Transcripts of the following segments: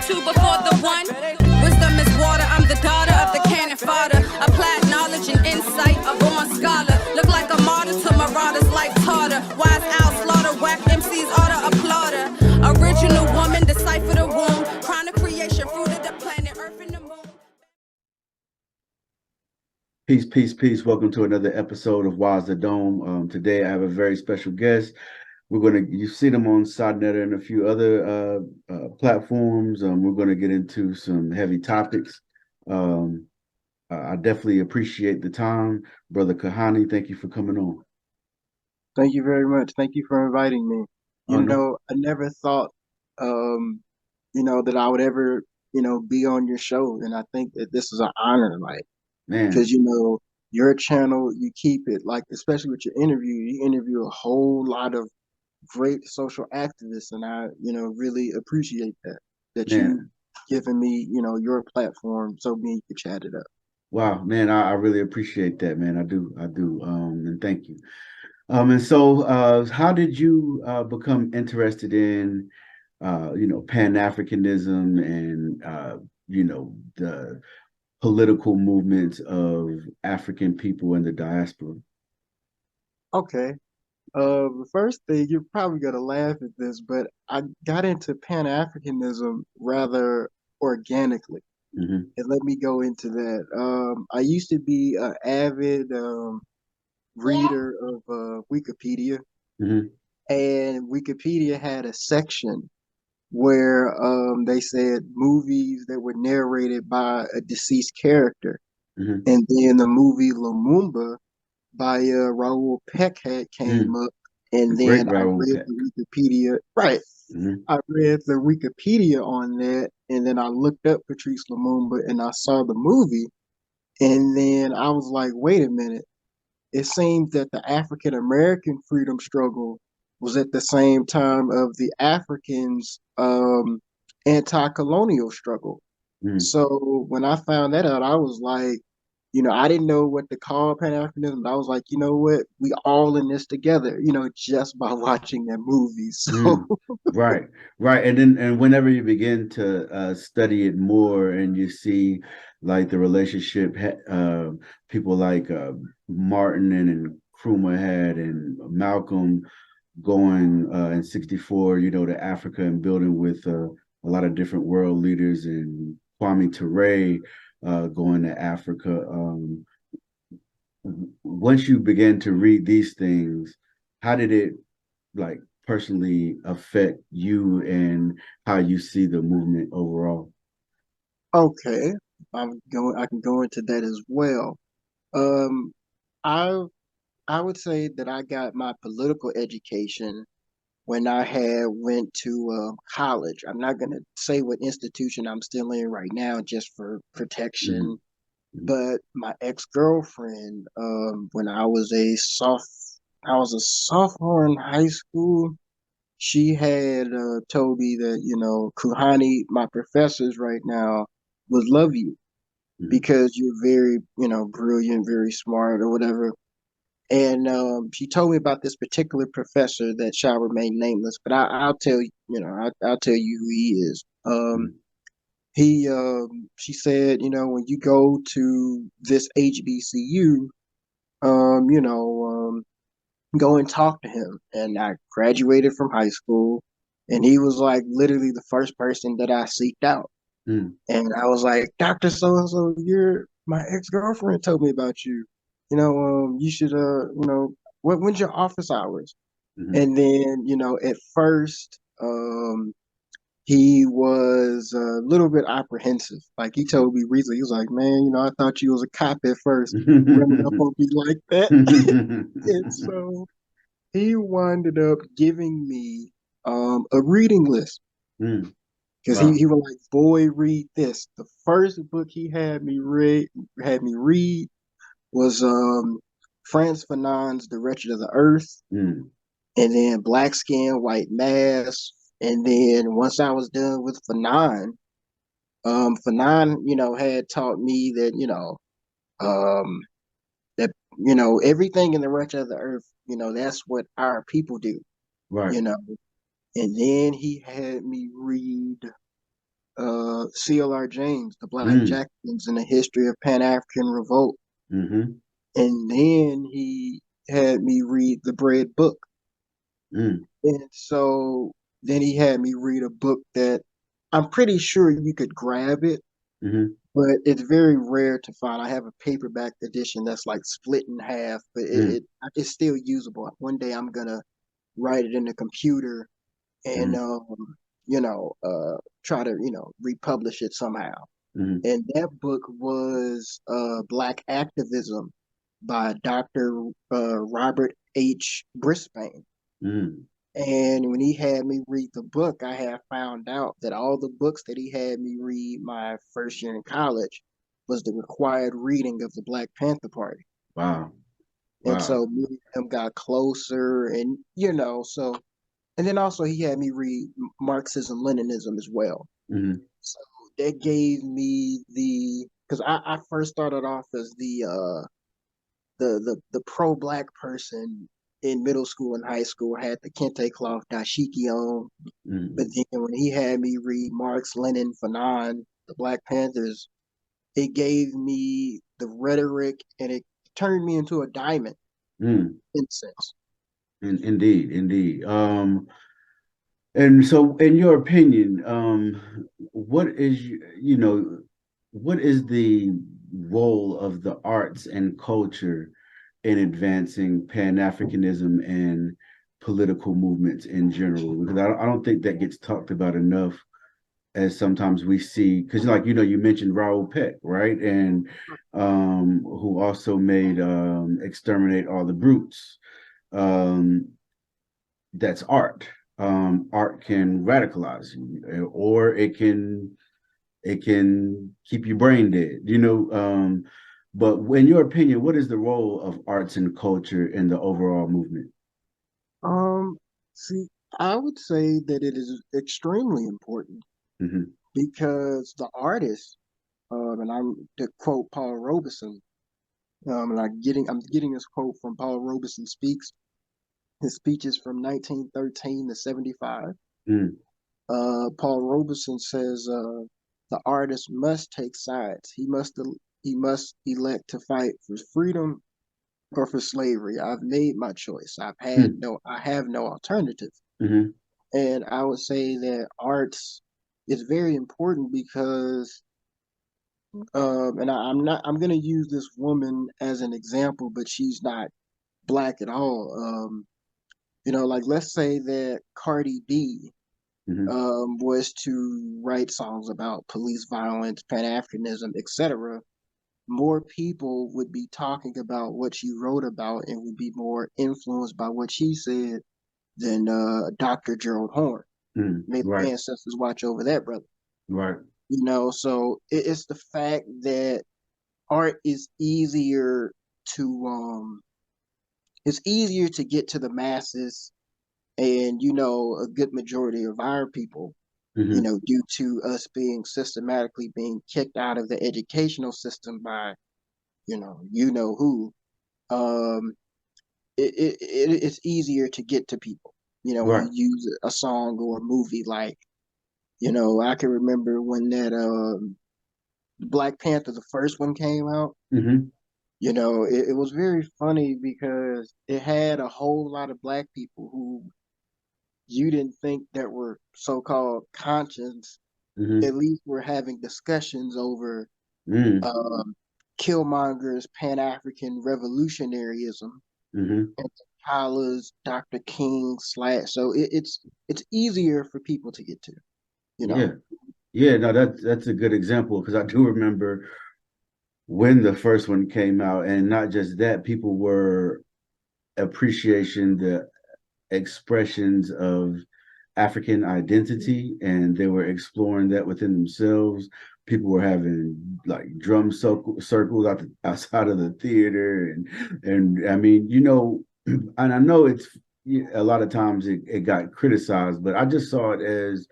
two before the one. Wisdom is water, I'm the daughter of the cannon fodder. Applied knowledge and insight, a born scholar. Look like a martyr to marauders like Tartar. Wise owl slaughter, whack MCs order applauder. Original woman, decipher the womb. Crown of creation, fruit of the planet, earth and the moon. Peace, peace, peace. Welcome to another episode of Wise the Dome. Today I have a very special guest. You've seen him on Sodnetta and a few other platforms. We're gonna get into some heavy topics. I definitely appreciate the time, Brother Kuhani. Thank you for coming on. Thank you very much. Thank you for inviting me. Oh, no. I never thought, that I would ever, be on your show. And I think that this is an honor, Man, because, your channel, you keep it, especially with your you interview a whole lot of great social activists. And I, really appreciate that man. you given me, your platform so me could chat it up. Wow, man, I really appreciate that, man. I do. And thank you. And so how did you become interested in Pan-Africanism and the political movements of African people in the diaspora? Okay. The first thing, you're probably gonna laugh at this, but I got into Pan-Africanism rather organically. Mm-hmm. And let me go into that. I used to be an avid reader of Wikipedia, Mm-hmm. and Wikipedia had a section where they said movies that were narrated by a deceased character. Mm-hmm. And then the movie Lumumba by Raoul Peck had came up, and The great then I Raoul read Peck. the Wikipedia. Right, Mm-hmm. I read the Wikipedia on that, and then I looked up Patrice Lumumba, and I saw the movie, and then I was like, wait a minute. It seems that the African American freedom struggle was at the same time of the Africans' anti-colonial struggle. Mm-hmm. So when I found that out, I was like, I didn't know what to call Pan-Africanism, but I was like, you know what? We all in this together, just by watching that movie. So Right, right. And whenever you begin to study it more and you see like the relationship people like Martin and Nkrumah had and Malcolm going in 64, to Africa and building with a lot of different world leaders and Kwame Ture going to Africa. Once you begin to read these things, how did it like personally affect you and how you see the movement overall? okay, I can go into that as well. Um, I I would say that I got my political education when I had went to college. I'm not gonna say what institution I'm still in right now, just for protection. Mm-hmm. But my ex-girlfriend, when I was a sophomore in high school. She had told me that Kuhani, my professors right now, would love you Mm-hmm. because you're very brilliant, very smart, or whatever. And she told me about this particular professor that shall remain nameless, but I'll tell you, I'll tell you who he is. She said, when you go to this HBCU, go and talk to him. And I graduated from high school, and he was like literally the first person that I seeked out. Mm-hmm. And I was like, Dr. So and so, you're my ex-girlfriend told me about you. You should when's your office hours? Mm-hmm. And then, at first, he was a little bit apprehensive. Like he told me recently, he was like, man, I thought you was a cop at first, running up on me like that. And so he winded up giving me a reading list. Mm. Because Wow. he was like, boy, read this. The first book he had me read was Frantz Fanon's The Wretched of the Earth, Mm. and then Black Skin, White Mask. And then once I was done with Fanon, Fanon, had taught me that, that, everything in The Wretched of the Earth, that's what our people do, Right. And then he had me read C.L.R. James, The Black Mm, Jacksons and the History of Pan-African Revolt. mm-hmm, And then he had me read The Bread Book. mm, And so then he had me read a book that I'm pretty sure you could grab it, mm-hmm, but it's very rare to find. I have a paperback edition that's like split in half, but mm, it's still usable. One day I'm gonna write it in the computer and mm, try to republish it somehow. mm, And that book was Black Activism by Dr. Robert H. Brisbane. mm. And when he had me read the book, I had found out that all the books that he had me read my first year in college was the required reading of the Black Panther Party. Wow, And wow. so me and him got closer and and then also he had me read Marxism Leninism as well. Mm-hmm, So that gave me because I first started off as the pro black person in middle school and high school, had the kente cloth dashiki on. But mm-hmm. then when he had me read Marx, Lenin, Fanon, the Black Panthers, it gave me the rhetoric and it turned me into a diamond Mm. in a sense. Indeed, indeed. And so, in your opinion, what is what is the role of the arts and culture in advancing Pan-Africanism and political movements in general? Because I don't think that gets talked about enough as sometimes we see, because like you mentioned Raoul Peck, right? And who also made Exterminate All the Brutes. Um, that's art. Art can radicalize you, or it can keep your brain dead. But in your opinion, what is the role of arts and culture in the overall movement? Um, See, I would say that it is extremely important Mm-hmm, because the artist, and I'm to quote Paul Robeson, and I'm getting this quote from Paul Robeson speaks. His speeches from 1913 to 75. mm, Paul Robeson says the artist must take sides. He must elect to fight for freedom or for slavery. I've made my choice. mm, I have no alternative. mm-hmm, And I would say that arts is very important because I'm gonna use this woman as an example, but she's not black at all. Like let's say that Cardi B mm-hmm, was to write songs about police violence, Pan Africanism, etc., more people would be talking about what she wrote about and would be more influenced by what she said than Dr. Gerald Horn. mm, May the right, ancestors watch over that, brother. right, So it's the fact that art is easier to it's easier to get to the masses and a good majority of our people, mm-hmm, due to us being systematically being kicked out of the educational system by who. um it's easier to get to people, when right, you use a song or a movie. Like, I can remember when that Black Panther, the first one, came out. mm-hmm, It was very funny because it had a whole lot of black people who you didn't think that were so-called conscious, mm-hmm, at least were having discussions over mm, um, Killmonger's Pan-African revolutionaryism mm-hmm. and Tyler's Dr. King slash. So it's easier for people to get to, you know. Yeah, yeah. No, that's a good example because I do remember when the first one came out, and not just that, people were appreciation the expressions of African identity, and they were exploring that within themselves. People were having like circles outside of the theater, and I mean, and I know it's a lot of times it got criticized, but I just saw it as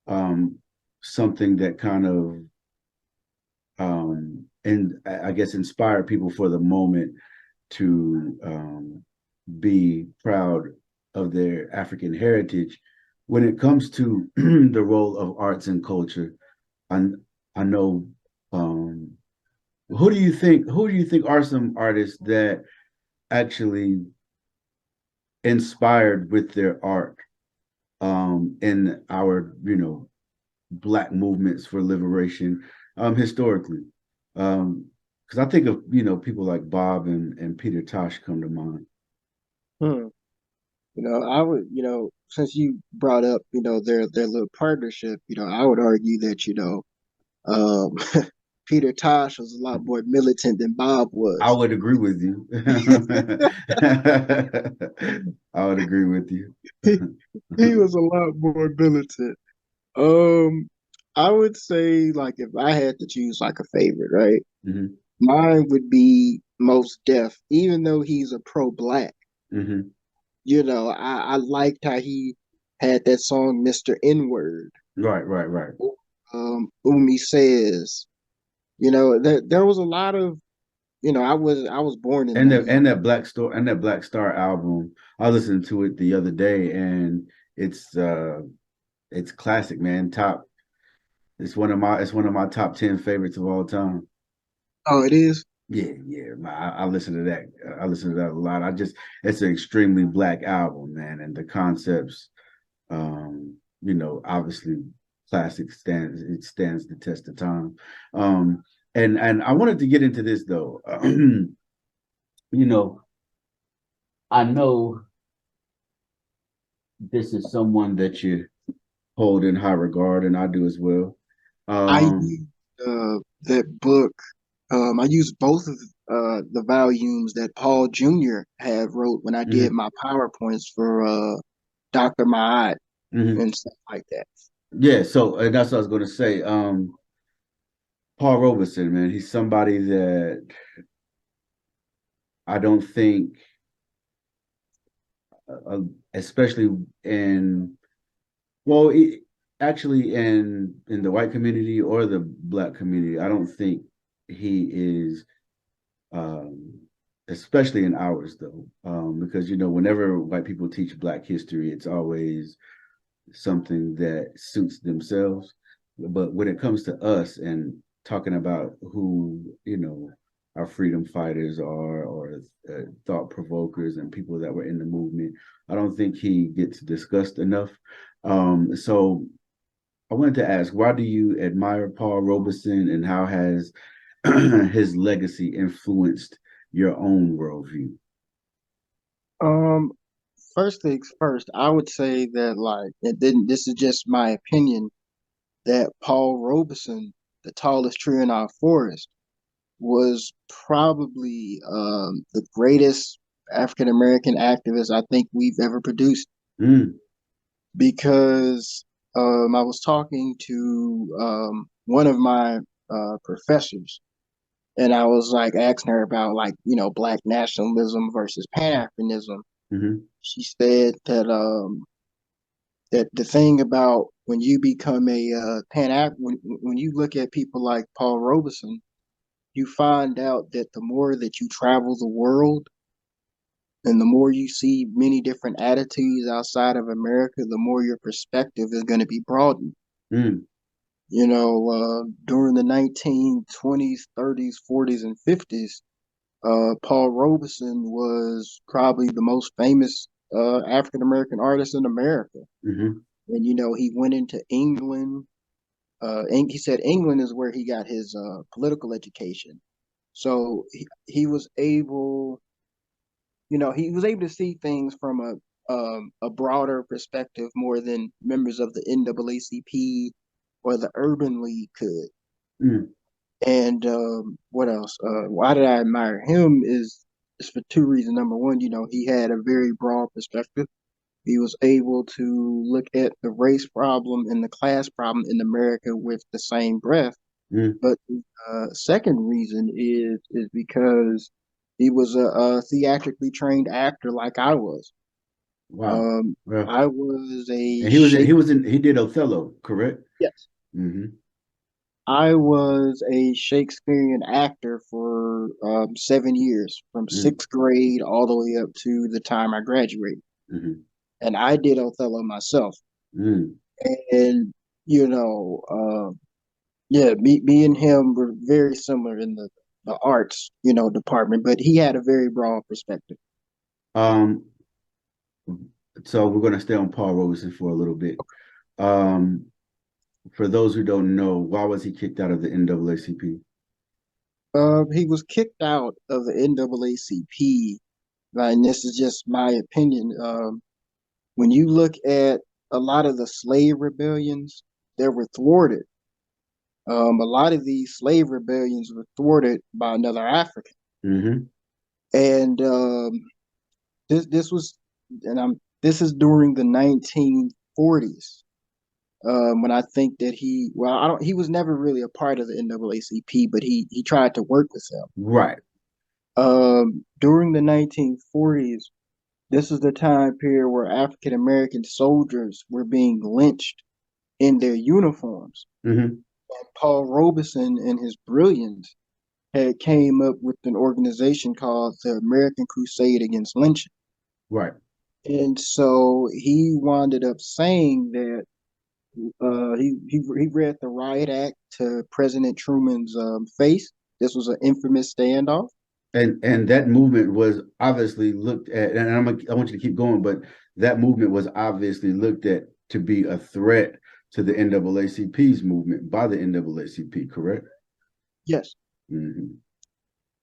um, something that kind of and I guess inspire people for the moment to be proud of their African heritage, when it comes to the role of arts and culture, I I know who do you think are some artists that actually inspired with their art in our black movements for liberation historically. Because I think of people like Bob and Peter Tosh come to mind. Hmm. I would, since you brought up, their little partnership, I would argue that, um, Peter Tosh was a lot more militant than Bob I was. would agree with you. I would agree with you. He was a lot more militant. Um, I would say like if I had to choose like a favorite, right? Hmm. Mine would be Most Def, even though he's a pro-black. Hmm. I liked how he had that song Mr. N-Word. Right, right, right. Umi says, there was a lot of, I was born in And that '90. and that Black Star album, I listened to it the other day, and it's it's classic, man. It's one of my top 10 favorites of all time. Oh, it is. Yeah, yeah. I listen to that. I listen to that a lot. It's an extremely black album, man, and the concepts, obviously, it stands the test of time. And I wanted to get into this though. You know, I know this is someone that you hold in high regard, and I do as well. I Um, used that book. I used both of the volumes that Paul Jr. had wrote when I did mhm, my PowerPoints for Dr. Ma'at mhm. and stuff like that. Yeah, so and that's what I was going to say. Paul Robeson, man, he's somebody that I don't think, uh, especially in well, actually in the white community or the black community, I don't think he is, um, especially in ours though, because whenever white people teach Black history, it's always something that suits themselves. But when it comes to us and talking about who, our freedom fighters are, or thought provokers and people that were in the movement, I don't think he gets discussed enough. So I wanted to ask, why do you admire Paul Robeson, and how has his legacy influenced your own worldview? Um, First things first, I would say that like, and then this is just my opinion, that Paul Robeson, the tallest tree in our forest, was probably the greatest African American activist I think we've ever produced. Mm, Because I was talking to one of my professors, and I was like asking her about like Black nationalism versus Pan Africanism. hmm. She said that the thing about when you become a when you look at people like Paul Robeson, you find out that the more that you travel the world and the more you see many different attitudes outside of America, the more your perspective is going to be broadened. Mm, During the 1920s, 30s, 40s, and 50s, Paul Robeson was probably the most famous African American artist in America. hmm. And, he went into England. He said England is where he got his political education. So he was able, he was able to see things from a broader perspective more than members of the NAACP or the Urban League could. Mm, And what else? Why did I admire him is for two reasons. Number one, he had a very broad perspective. He was able to look at the race problem and the class problem in America with the same breath. mm. But the second reason is because he was a theatrically trained actor like I was. Wow. Um, Well, I was a and Shakespeare. he did Othello, correct? Yes, Hmm. I was a Shakespearean actor for 7 years, from Mm, sixth grade all the way up to the time I graduated. hmm. And I did Othello myself. Mm. And you know, yeah, me and him were very similar in the arts, department, but he had a very broad perspective. Um, so we're going to stay on Paul Robeson for a little bit. Um, for those who don't know, why was he kicked out of the NAACP? He was kicked out of the NAACP, and this is just my opinion. When you look at a lot of the slave rebellions that were thwarted, a lot of these slave rebellions were thwarted by another African, Mm-hmm. and this was, and this is during the 1940s. When I think that I don't, he was never really a part of the NAACP, but he tried to work with them. Right. During the 1940s, this is the time period where African American soldiers were being lynched in their uniforms. Mm-hmm. Paul Robeson, in his brilliance, had came up with an organization called the American Crusade Against Lynching. Right. And so he wound up saying that he read the riot act to President Truman's face. This was an infamous standoff. And that movement was obviously looked at, and I want you to keep going, but that movement was obviously looked at to be a threat to the NAACP's movement by the NAACP, correct? Yes, Mm-hmm.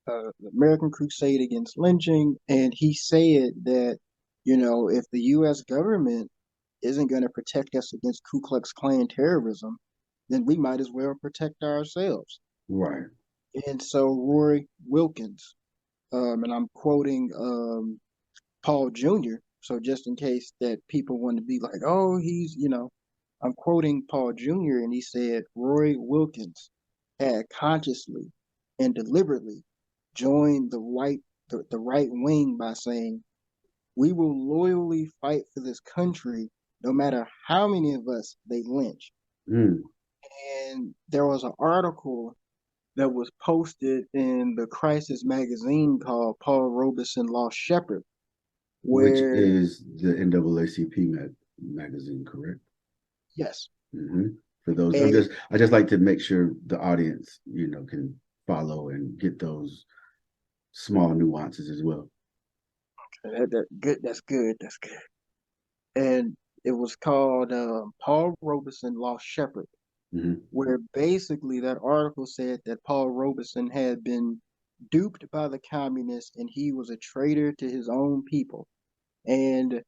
the American Crusade Against Lynching, and he said that if the U.S. government isn't going to protect us against Ku Klux Klan terrorism, then we might as well protect ourselves. Right. And so Roy Wilkins, and I'm quoting Paul Jr. So just in case that people want to be like, oh, I'm quoting Paul Jr. and he said Roy Wilkins had consciously and deliberately joined the right wing by saying, we will loyally fight for this country no matter how many of us they lynch. Mm. And there was an article that was posted in the Crisis magazine called Paul Robeson Lost Shepherd, Which where, is the NAACP magazine, correct? yes, Mm-hmm. For those, and I just like to make sure the audience, can follow and get those small nuances as well. that's good, that's good. And it was called Paul Robeson Lost Shepherd, Mm-hmm. where basically that article said that Paul Robeson had been duped by the communists and he was a traitor to his own people. And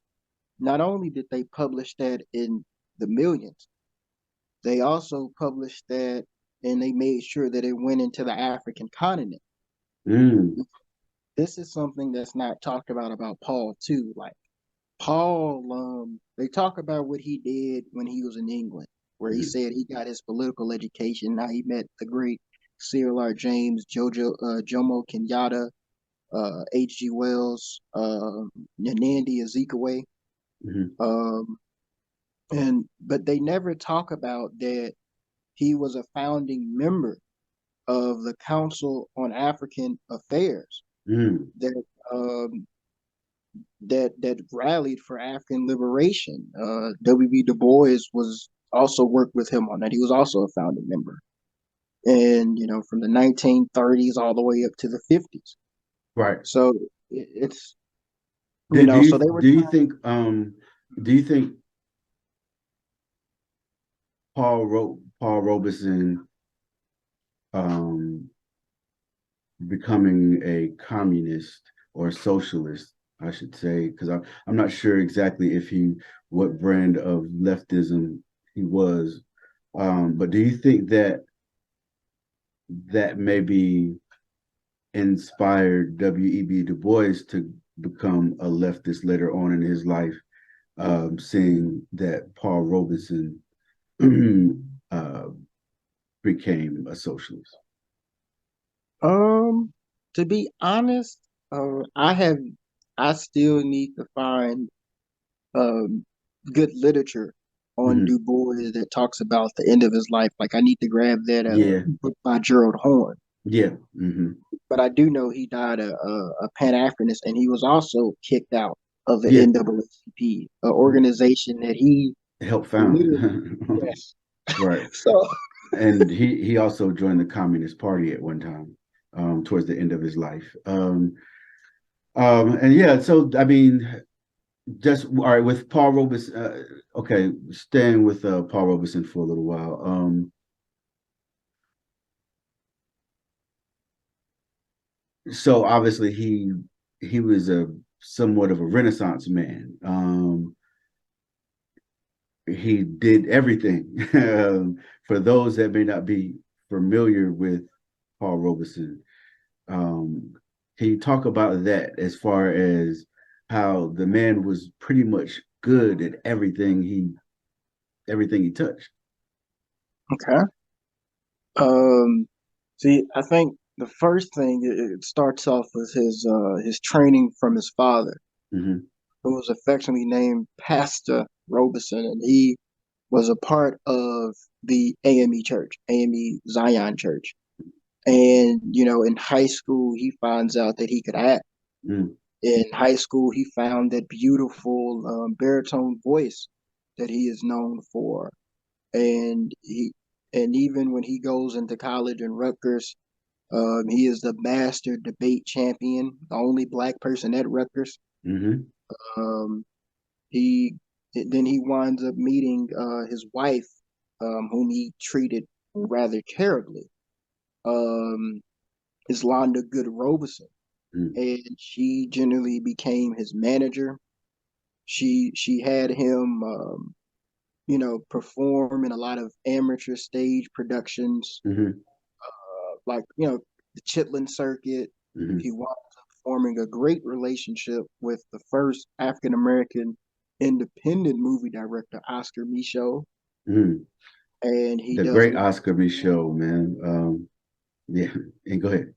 not only did they publish that in the millions, they also published that and they made sure that it went into the African continent. Mm. This is something that's not talked about Paul too. Like Paul, they talk about what he did when he was in England, where he Mm-hmm. said he got his political education. Now he met the great Cyril R. James, Jomo Kenyatta, H.G. Wells, Nnamdi Azikiwe. Mm-hmm. Um, but they never talk about that he was a founding member of the Council on African Affairs Mm. that um, that rallied for African liberation. W.B. Du Bois was also worked with him on that. He was also a founding member, and from the 1930s all the way up to the 50s. Right. So it's Do, do you so they were do you trying. think do you think Paul Robeson um becoming a communist or socialist, I should say, because I'm not sure exactly if he what brand of leftism he was. But do you think that maybe inspired W.E.B. Du Bois to become a leftist later on in his life, seeing that Paul Robeson uh, became a socialist? Um, to be honest, I still need to find um good literature on Mm-hmm. Du Bois that talks about the end of his life. Like I need to grab that Yeah, book by Gerald Horn. yeah. Mm-hmm. But I do know he died a Pan Africanist, and he was also kicked out of the Yeah. NAACP, an organization that he helped found literally, it. yes. Right. So, And he also joined the Communist Party at one time, towards the end of his life. And yeah, so I mean, just all right with Paul Robeson. Okay, staying with Paul Robeson for a little while. So obviously he was a somewhat of a Renaissance man. He did everything. For those that may not be familiar with Paul Robeson, can you talk about that as far as how the man was pretty much good at everything he touched? okay. Um, See, I think the first thing it starts off with his training from his father, Hmm. who was affectionately named Pastor Robeson, and he was a part of the AME Church, AME Zion Church. And in high school, he finds out that he could act. Mm, In high school, he found that beautiful baritone voice that he is known for, and even when he goes into college in Rutgers, he is the master debate champion, the only black person at Rutgers. hmm Um, he then he winds up meeting his wife, whom he treated rather terribly. Um, is Londa Good Robeson, mm, and she generally became his manager. She had him, perform in a lot of amateur stage productions, hmm like the Chitlin Circuit. hmm He wound up forming a great relationship with the first African American independent movie director, Oscar Micheaux, hmm and he The does. great Oscar Micheaux, man. Yeah, and go ahead.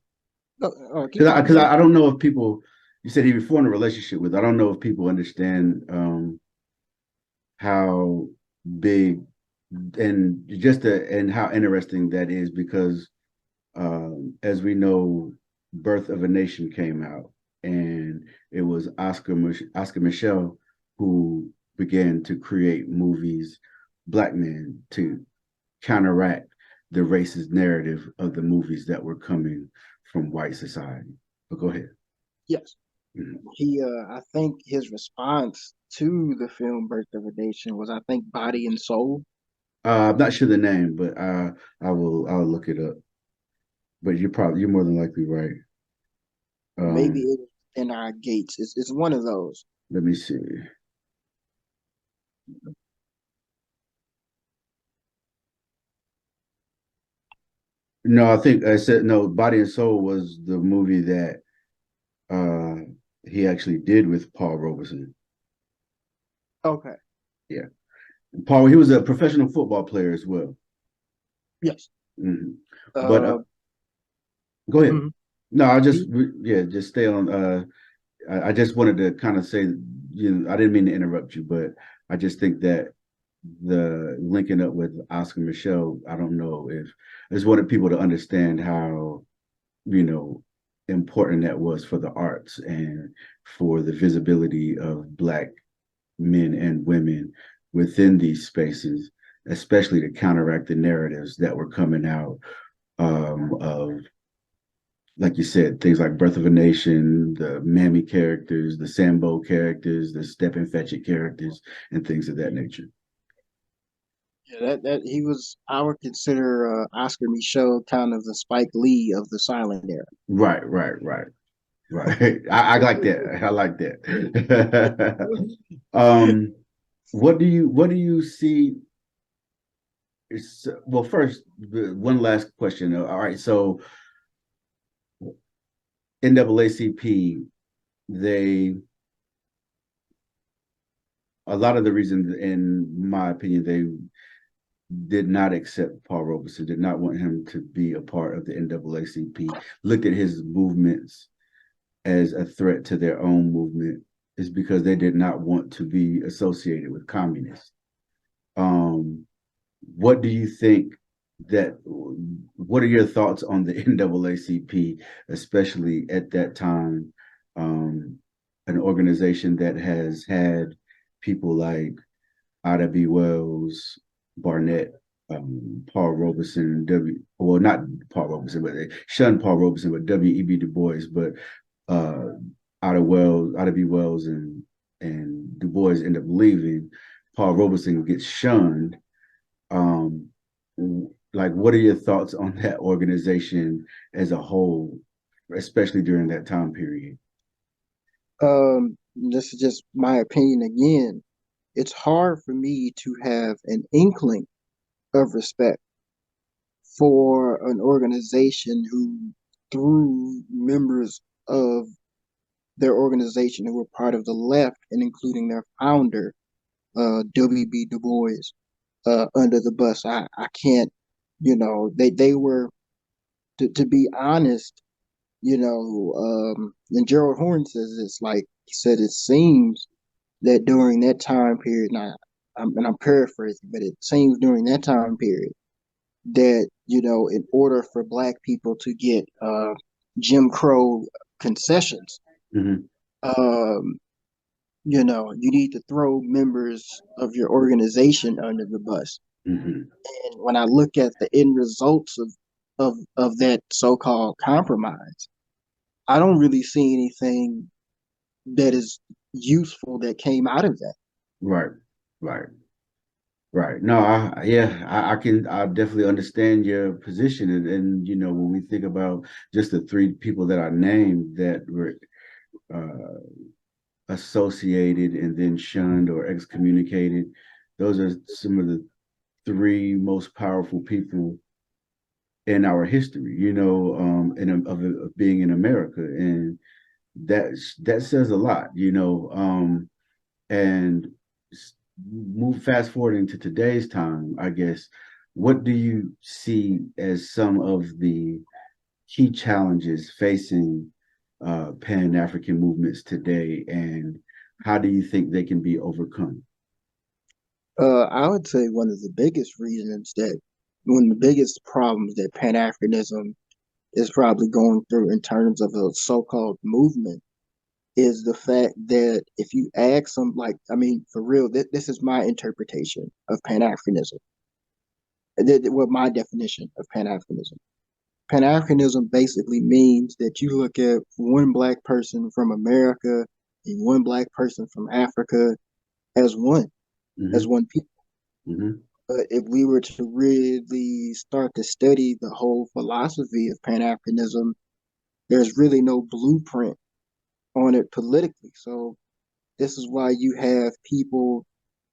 Keep going. Because I don't know if people. You said he formed a relationship with. I don't know if people understand how big and how interesting that is because as we know, Birth of a Nation came out, and it was Oscar Michelle who began to create movies, black men, to counteract the racist narrative of the movies that were coming from white society. But go ahead. Yes, Mhm. I think his response to the film Birth of a Nation was, I think, Body and Soul. I'm not sure the name, but I'll look it up. But you're more than likely right. Or maybe Um, it was In Our Gates. It's one of those. Let me see. No, I think I said no. Body and Soul was the movie that uh he actually did with Paul Robeson. Okay. Yeah, Paul. He was a professional football player as well. Yes. Hmm. But Uh, go ahead. mhm. No, I just He, yeah, just stay on. I just wanted to kind of say, I didn't mean to interrupt you, but I just think that the linking up with Oscar Michelle, I don't know if I just wanted people to understand how you know important that was for the arts and for the visibility of black men and women within these spaces, especially to counteract the narratives that were coming out of, like you said, things like Birth of a Nation, the Mammy characters, the Sambo characters, the Step and Fetch It characters, and things of that nature. yeah, that he was. I would consider Oscar Micheaux kind of the Spike Lee of the silent era. Right, right, right, right. I like that. I like that. What do you see? Well, first, one last question. All right, so NAACP, they a lot of the reasons, in my opinion, they did not accept Paul Robeson, did not want him to be a part of the NAACP, looked at his movements as a threat to their own movement, is because they did not want to be associated with communists. Um, what do you think what are your thoughts on the NAACP, especially at that time, an organization that has had people like Ida B. Wells, Barnett, Paul Robeson, well, not Paul Robeson, but they shunned Paul Robeson, but W.E.B. Du Bois, but uh, Ida B. Wells and Du Bois end up leaving. Paul Robeson gets shunned. Um, like, what are your thoughts on that organization as a whole, especially during that time period? This is just my opinion again. It's hard for me to have an inkling of respect for an organization who, through members of their organization who were part of the left and including their founder, W.B. Du Bois, under the bus. I can't, they were, to be honest, and Gerald Horne says it's like he said, it seems that during that time period, and I'm paraphrasing, but it seems during that time period that, in order for Black people to get Jim Crow concessions, Mm-hmm. um, you need to throw members of your organization under the bus. Mm-hmm. And when I look at the end results of that so-called compromise, I don't really see anything that is useful that came out of that. Right, right. Right. No, I definitely understand your position. And, when we think about just the three people that I named that were uh, associated and then shunned or excommunicated, those are some of the three most powerful people in our history, of being in America. And that says a lot, and move fast forwarding to today's time, I guess, what do you see as some of the key challenges facing Pan-African movements today, and how do you think they can be overcome? I would say one of the biggest problems that Pan Africanism is probably going through in terms of a so-called movement is the fact that if you ask some, like, I mean, for real, this is my interpretation of Pan Africanism. Well, my definition of Pan Africanism. Pan Africanism basically means that you look at one Black person from America and one Black person from Africa as one, as Mm-hmm. one people. Mm-hmm. But if we were to really start to study the whole philosophy of Pan Africanism, there's really no blueprint on it politically. So this is why you have people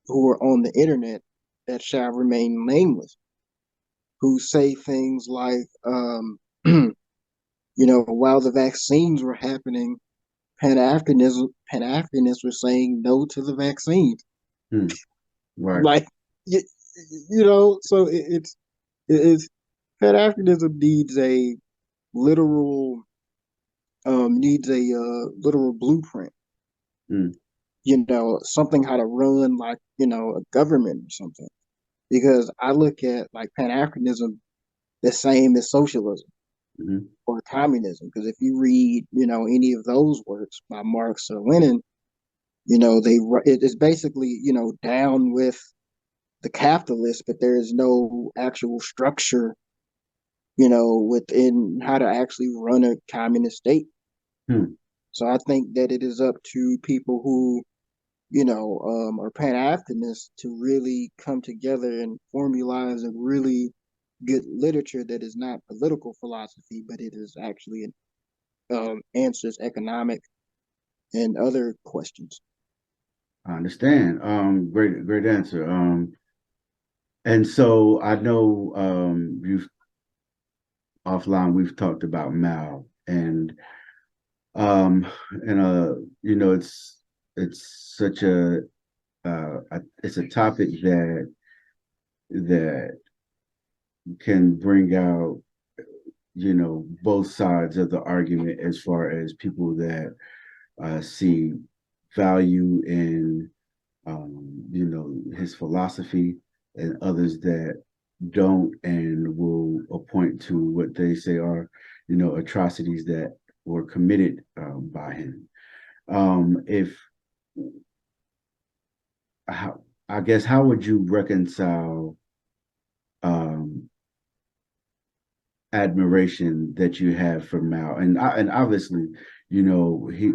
who are on the internet that shall remain nameless, who say things like, while the vaccines were happening, Pan-Africanists were saying no to the vaccines. Hmm. Right. Like, you, so it's Pan-Africanism literal, needs a literal blueprint. Hmm. Something how to run, like, a government or something. Because I look at like Pan-Africanism the same as socialism Mm-hmm. or communism. Because if you read, any of those works by Marx or Lenin, it is basically, down with the capitalists, but there is no actual structure, within how to actually run a communist state. Hmm. So I think that it is up to people who, are Pan-Africanists to really come together and formalize a really good literature that is not political philosophy, but it is actually answers economic and other questions. I understand. Great answer. And so I know you've offline we've talked about Mal, um and it's such it's a topic that can bring out both sides of the argument, as far as people that see value in his philosophy, and others that don't and will point to what they say are atrocities that were committed by him. If how I guess how would you reconcile um, admiration that you have for Mao? And obviously, he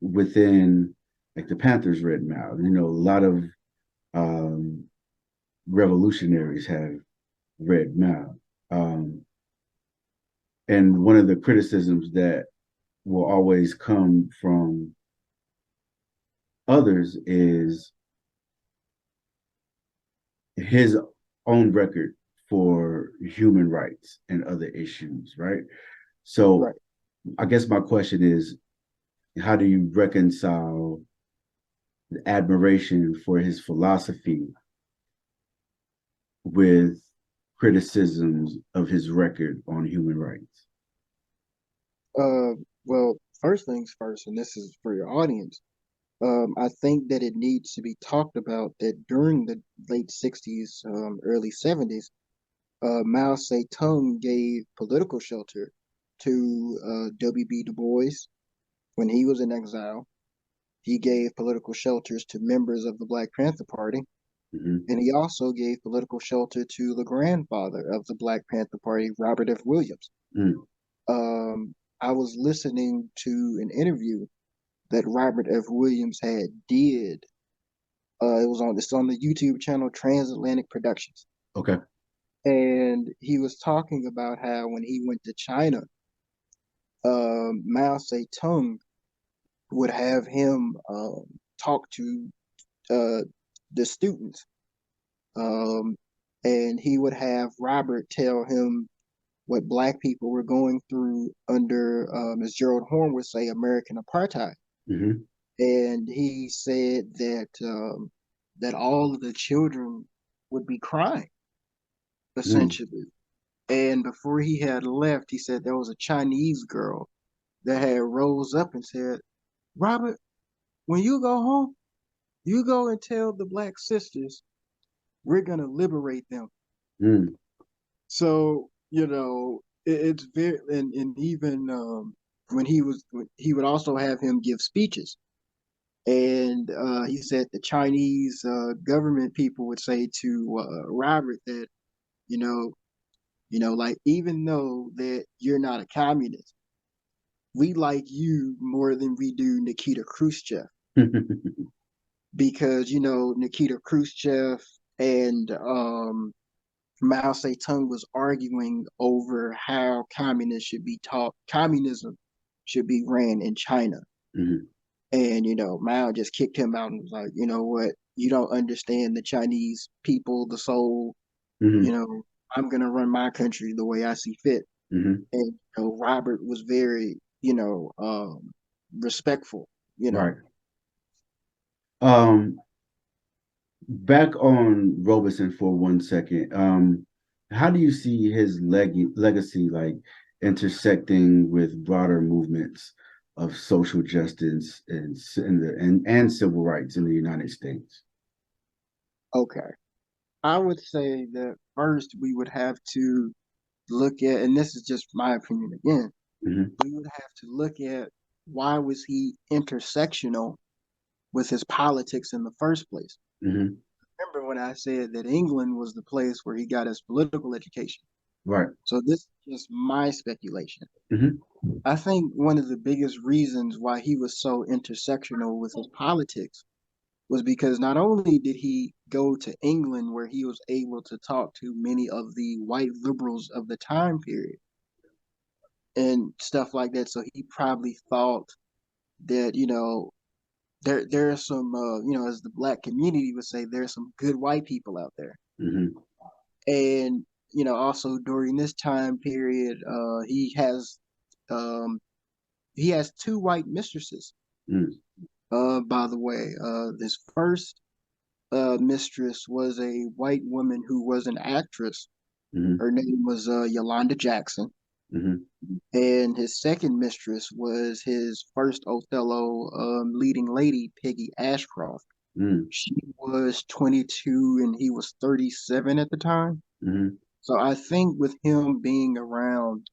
within like the Panthers read Mao. A lot of um, revolutionaries have read Mao. Um, and one of the criticisms that will always come from others is his own record for human rights and other issues, right? So Right. I guess my question is, how do you reconcile the admiration for his philosophy with criticisms of his record on human rights? Uh, well, first things first, and this is for your audience. I think that it needs to be talked about that during the late 60s, early 70s, Mao Zedong gave political shelter to W.B. Du Bois when he was in exile. He gave political shelters to members of the Black Panther Party, Mm-hmm. and he also gave political shelter to the grandfather of the Black Panther Party, Robert F. Williams. Mm. I was listening to an interview that Robert F. Williams had did. It's on the YouTube channel Transatlantic Productions, Okay. and he was talking about how when he went to China, Mao Zedong would have him talk to uh, the students, um, and he would have Robert tell him what Black people were going through under, as Gerald Horne would say, American apartheid. Mm-hmm. And he said that all of the children would be crying Mm. essentially. And before he had left, he said there was a Chinese girl that had rose up and said, "Robert, when you go home, you go and tell the Black sisters we're gonna liberate them." Mm. So it's very, and even when he would also have him give speeches. And he said the Chinese government people would say to Robert that, you know, like, even though that you're not a communist, we like you more than we do Nikita Khrushchev, because Nikita Khrushchev and Mao Zedong was arguing over how communism should be ran in China. Mm-hmm. And, Mao just kicked him out and was like, you know what? You don't understand the Chinese people, the soul. You Mm-hmm. know, I'm going to run my country the way I see fit. Mm-hmm. And, Robert was very, respectful, you know. Right. Um, Back on Robeson for 1 second. How do you see his legacy like intersecting with broader movements of social justice and civil rights in the United States? Okay. I would say that first we would have to look at, and this is just my opinion again, Mm-hmm. we would have to look at why was he intersectional with his politics in the first place. Mm-hmm. Remember when I said that England was the place where he got his political education? Right. So this is just my speculation. Mm-hmm. I think one of the biggest reasons why he was so intersectional with his politics was because not only did he go to England where he was able to talk to many of the white liberals of the time period and stuff like that, so he probably thought that, there are some, as the Black community would say, there's some good white people out there. Mm-hmm. And also during this time period, um, he has two white mistresses. Mm-hmm. By the way, his first mistress was a white woman who was an actress. Mm-hmm. Her name was Yolanda Jackson. Mm-hmm. And his second mistress was his first Othello leading lady, Peggy Ashcroft. She was 22 and he was 37 at the time. Mm-hmm. So I think with him being around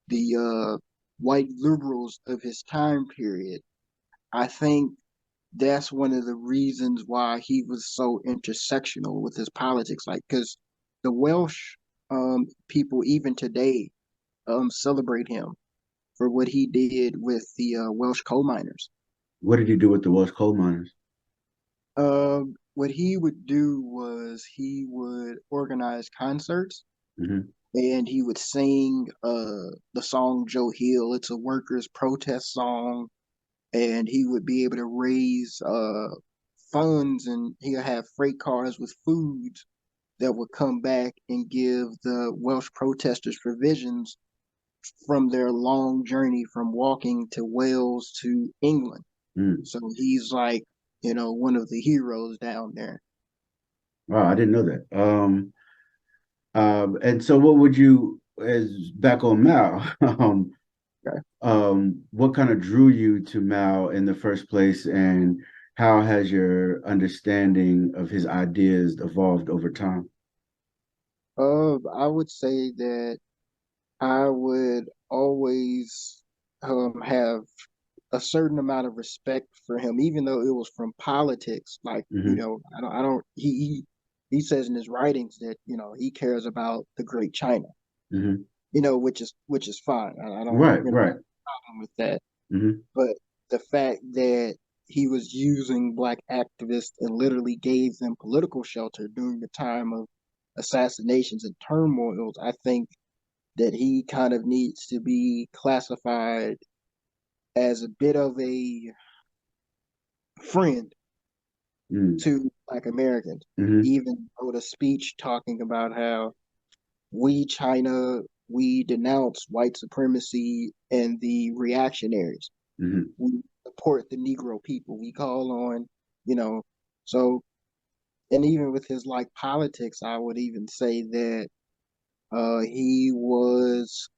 the white liberals of his time period, I think that's one of the reasons why he was so intersectional with his politics. Like, because the Welsh people even today celebrate him for what he did with the Welsh coal miners. What did he do with the Welsh coal miners? What he would do was he would organize concerts Hmm. and he would sing the song Joe Hill. It's a workers' protest song, and he would be able to raise funds, and he'll have freight cars with foods that would come back and give the Welsh protesters provisions from their long journey from walking to Wales to England. Mm. So he's like, one of the heroes down there. Wow, I didn't know that. And so what would you, as back on Mao, Okay. what kind of drew you to Mao in the first place, and how has your understanding of his ideas evolved over time? I would say that I would always have a certain amount of respect for him, even though it was from politics. Like, Hmm. I don't. He says in his writings that he cares about the Great China. Hmm. Which is fine. I don't Right, have right. a problem with that. Hmm. But the fact that he was using black activists and literally gave them political shelter during the time of assassinations and turmoils, I think that he kind of needs to be classified as a bit of a friend Mm. to Black Americans. He Hmm. even wrote a speech talking about how we, China, we denounce white supremacy and the reactionaries. Hmm. We support the Negro people. We call on, you know, so, and even with his like politics, I would even say that he was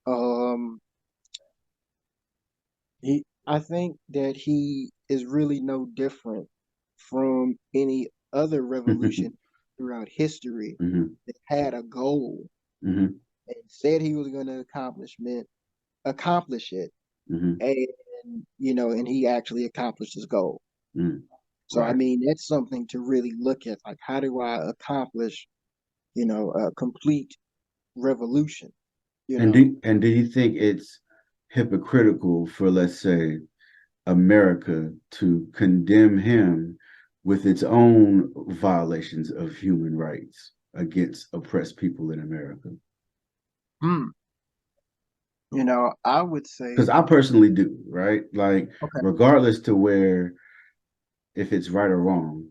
I think that he is really no different from any other revolution throughout history Hmm. that had a goal Hmm. and said he was going to accomplish it, Hmm. and and he actually accomplished his goal. Mm. So I Right. mean, that's something to really look at. Like, how do I accomplish, a complete revolution? You know, And do you think it's hypocritical for, let's say, America to condemn him with its own violations of human rights against oppressed people in America? hmm. I would Because say, I personally do, right? Like, okay, regardless to where, if it's right or wrong,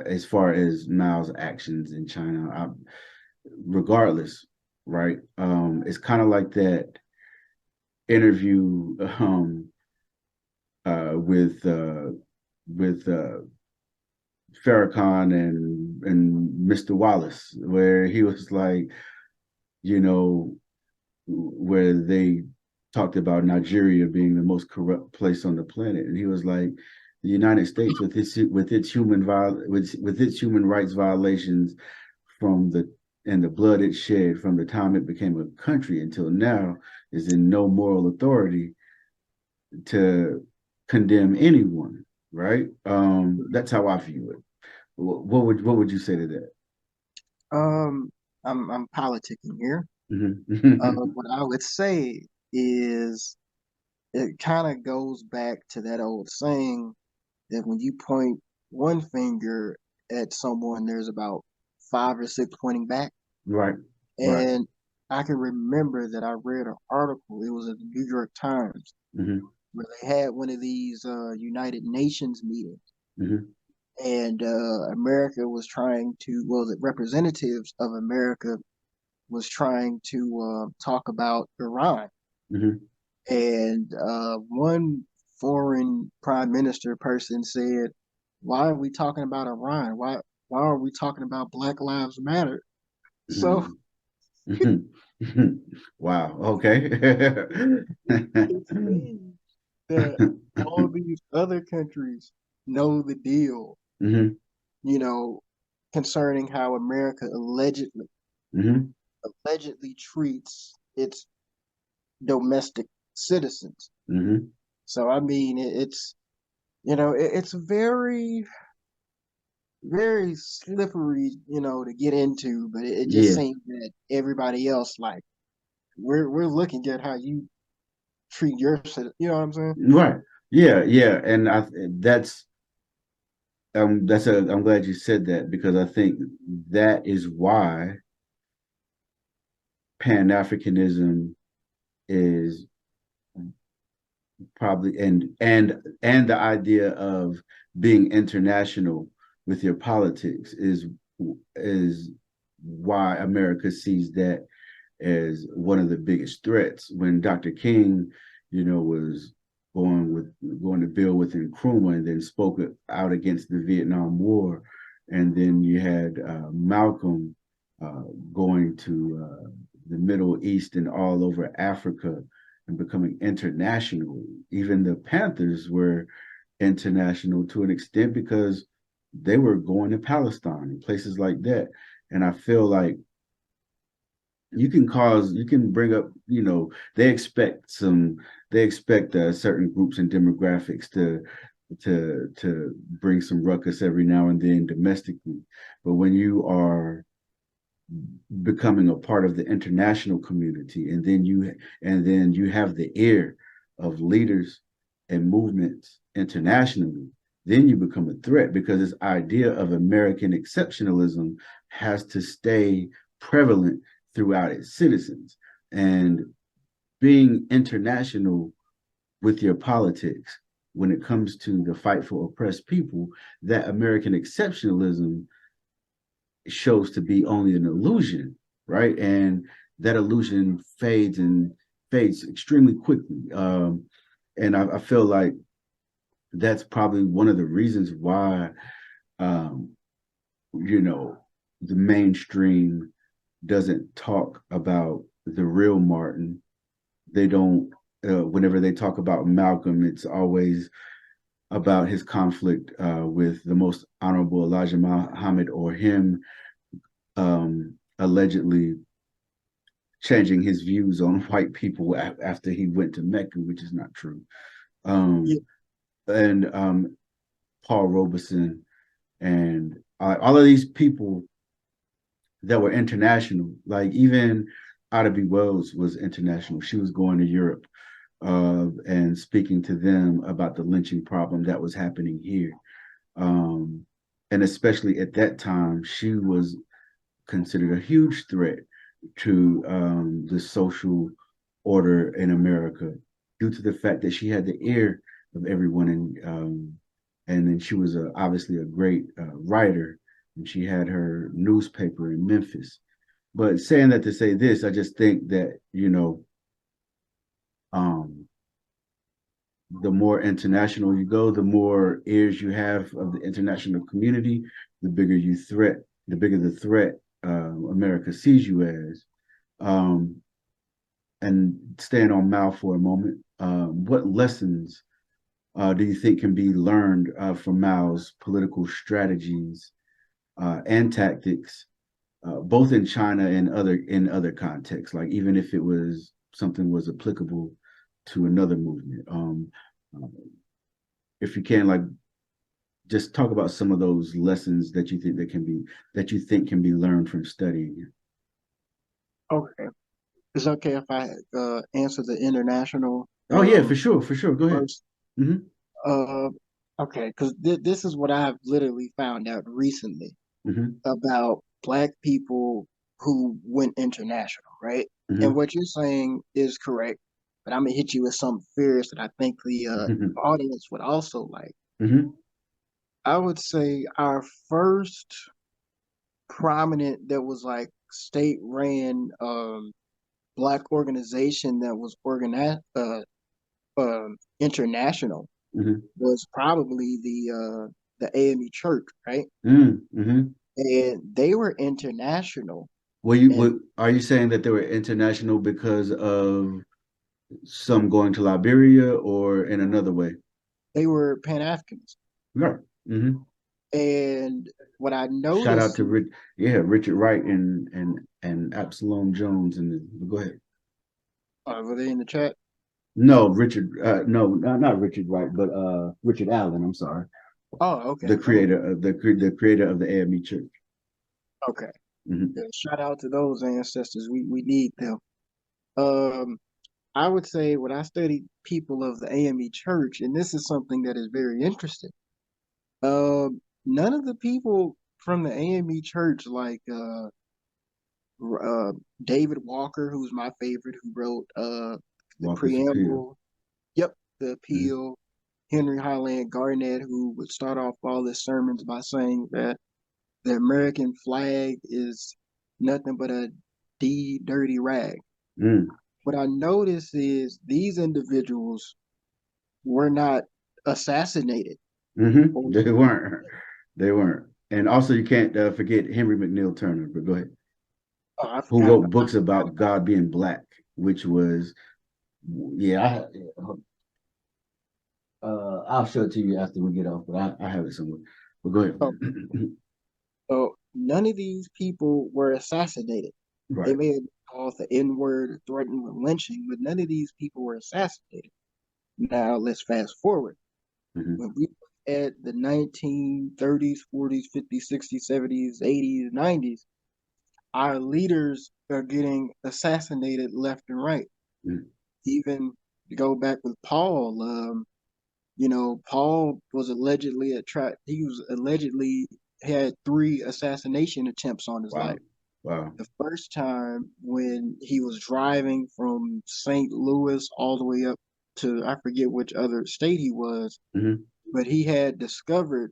as far as Mao's actions in China, regardless, right? It's kind of like that interview with Farrakhan and Mr. Wallace, where he was like, you know, where they talked about Nigeria being the most corrupt place on the planet, and he was like, the United States with its human rights violations from the blood it shed from the time it became a country until now is in no moral authority to condemn anyone, right? That's how I view it. What would you say to that? um, I'm politicking here. Mm-hmm. What I would say is it kind of goes back to that old saying that when you point one finger at someone, there's about five or six pointing back. Right, right. And I can remember that I read an article. It was in the New York Times Mm-hmm. where they had one of these United Nations meetings, Mm-hmm. and America was trying to, well, the representatives of America was trying to talk about Iran, Mm-hmm. and one foreign prime minister person said, "Why are we talking about Iran? Why are we talking about Black Lives Matter?" So Mm-hmm. Wow. Okay. it seems that all these other countries know the deal, Mm-hmm. you know, concerning how America Mm-hmm. allegedly treats its domestic citizens. Mm-hmm. So I mean, it's it's very, very slippery, to get into, but it just Yeah, seems that everybody else, like, we're looking at how you treat your citizen. You know what I'm saying? right. Yeah, yeah, and I'm glad you said that because I think that is why Pan-Africanism is probably and the idea of being international with your politics is why America sees that as one of the biggest threats. When Dr. King, was going to bill with Nkrumah and then spoke out against the Vietnam War, and then you had Malcolm uh, going to the Middle East and all over Africa and becoming international. Even the Panthers were international to an extent because they were going to Palestine and places like that. And I feel like you can bring up, they expect certain groups and demographics to bring some ruckus every now and then domestically. But when you are becoming a part of the international community and then you have the ear of leaders and movements internationally, then you become a threat because this idea of American exceptionalism has to stay prevalent throughout its citizens. And being international with your politics when it comes to the fight for oppressed people, that American exceptionalism shows to be only an illusion, right? And that illusion fades extremely quickly. And I feel like that's probably one of the reasons why, um, you know, the mainstream doesn't talk about the real Martin. They don't. Whenever they talk about Malcolm, it's always about his conflict with the most honorable Elijah Muhammad, or him allegedly changing his views on white people after he went to Mecca, which is not true. Yeah. Um, and Paul Robeson and all of these people that were international, like even Ida B. Wells was international. She was going to Europe and speaking to them about the lynching problem that was happening here. Um, and especially at that time, she was considered a huge threat to the social order in America due to the fact that she had the ear of everyone, and then she was obviously a great writer, and she had her newspaper in Memphis. But saying that to say this, I just think that um, the more international you go, the more ears you have of the international community, the bigger the threat America sees you as. Um, and staying on Mal for a moment, what lessons do you think can be learned from Mao's political strategies and tactics, both in China and other contexts? Like even if it was something was applicable to another movement, uh, if you can, like, just talk about some of those lessons that you think can be learned from studying. Okay. It's okay if I answer the international Oh yeah, for sure. Go ahead. first. Hmm. Uh, okay, because this is what I've literally found out recently Hmm. about Black people who went international, right? And Hmm. what you're saying is correct, but I'm gonna hit you with some fears that I think the Hmm. audience would also like. Hmm. I would say our first prominent that was like state ran Black organization that was organized international Hmm. was probably the AME Church, right? Hmm. And they were international, and Are you saying that they were international because of some going to Liberia or in another way? they were Pan Africans. Right. Hmm. And what I Shout out noticed, to Richard Wright and Absalom Jones, and go ahead. were they in the chat? No, Richard. No, not Richard Wright, but Richard Allen. I'm sorry, Oh, okay. the creator of the creator of the AME Church. Okay. Hmm. Yeah, shout out to those ancestors. We need them. Um, I would say when I studied people of the AME Church, and this is something that is very interesting. None of the people from the AME Church, like uh, David Walker, who's my favorite, who wrote the Walker's Appeal. preamble. Yep, the Hmm. appeal. Henry Highland Garnett, who would start off all his sermons by saying that the American flag is nothing but a dirty rag. Mm. What I notice is these individuals were not assassinated. Hmm. Or, They weren't. They weren't. And also, you can't forget Henry McNeil Turner. But go ahead. oh, I Who forgot wrote about books about God being black, which was, yeah. I'll show it to you after we get off, but I have it somewhere. But go oh, ahead. so none of these people were assassinated. They Right. may have been called the N word, threatened with lynching, but none of these people were assassinated. Now let's fast forward. Hmm. When we look at the 1930s, 40s, 50s, 60s, 70s, 80s, 90s, our leaders are getting assassinated left and right. Hmm. Even to go back with Paul, Paul was allegedly he was allegedly had three assassination attempts on his Wow. life. Wow. The first time when he was driving from St. Louis all the way up to I forget which other state he was, Hmm. but he had discovered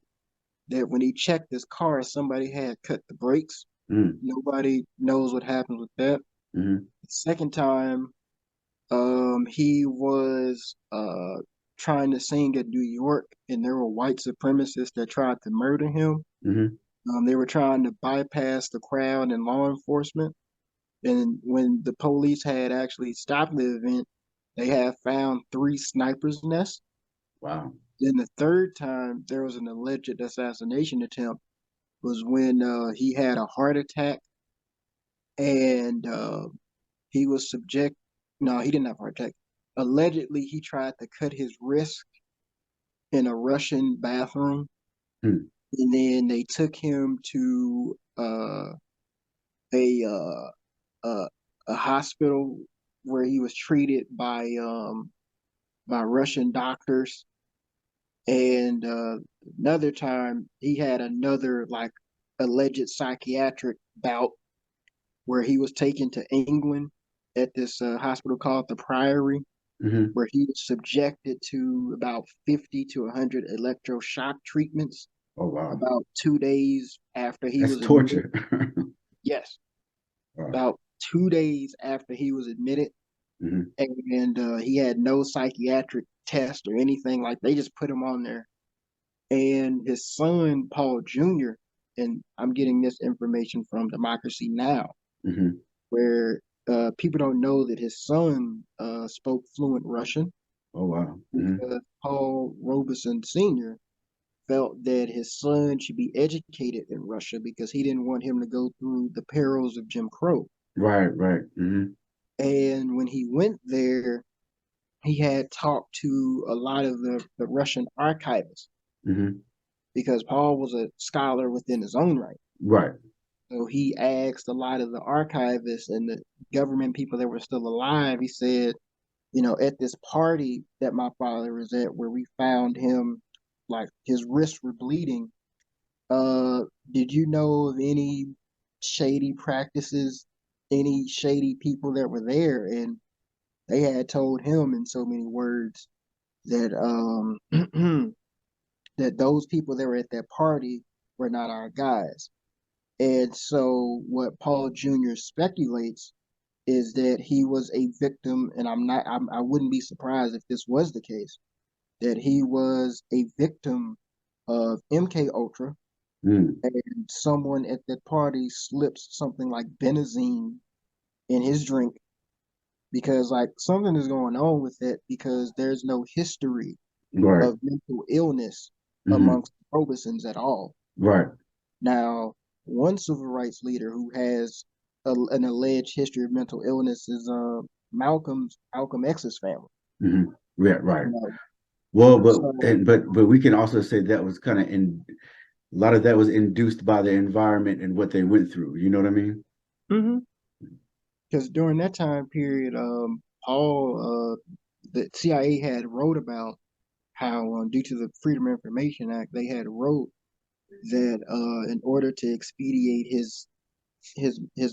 that when he checked his car, somebody had cut the brakes. Hmm. Nobody knows what happened with that. Hmm. The second time, he was trying to sing at New York, and there were white supremacists that tried to murder him. Hmm. They were trying to bypass the crowd and law enforcement. And when the police had actually stopped the event, they had found three snipers' nests. Wow. Then the third time there was an alleged assassination attempt was when he had a heart attack and he was subject. No, he didn't have a heart attack. Allegedly, he tried to cut his wrist in a Russian bathroom, Hmm. and then they took him to a uh, uh, a hospital where he was treated by Russian doctors. And another time, he had another like alleged psychiatric bout where he was taken to England at this hospital called the Priory, Hmm. where he was subjected to about 50 to 100 electroshock treatments Oh, wow. about 2 days after he That's was admitted. torture. Yes, Wow. about 2 days after he was admitted. Hmm. And he had no psychiatric test or anything like they just put him on there. And his son, Paul Jr., and I'm getting this information from Democracy Now, Hmm. where people don't know that his son spoke fluent Russian Oh, wow. Hmm. because Paul Robeson Sr. felt that his son should be educated in Russia because he didn't want him to go through the perils of Jim Crow. Right, right. Hmm. And when he went there, he had talked to a lot of the Russian archivists Hmm. because Paul was a scholar within his own right. Right. So he asked a lot of the archivists and the government people that were still alive. He said, at this party that my father was at, where we found him, like his wrists were bleeding. Uh, did you know of any shady practices, any shady people that were there? And they had told him in so many words that that those people that were at that party were not our guys. And so what Paul Jr. speculates is that he was a victim, and I wouldn't be surprised if this was the case, that he was a victim of MK Ultra, Mm. and someone at that party slips something like benzene in his drink because like something is going on with it because there's no history Right. of mental illness Hmm. amongst Robesons at all. Right. Now, one civil rights leader who has an alleged history of mental illness is Malcolm X's family. Hmm. Yeah, right. You know, Well, so but we can also say that was kind of in a lot of that was induced by the environment and what they went through. You know what I mean? because during that time period, Paul, the CIA had wrote about how, due to the Freedom of Information Act, they had wrote that in order to expedite his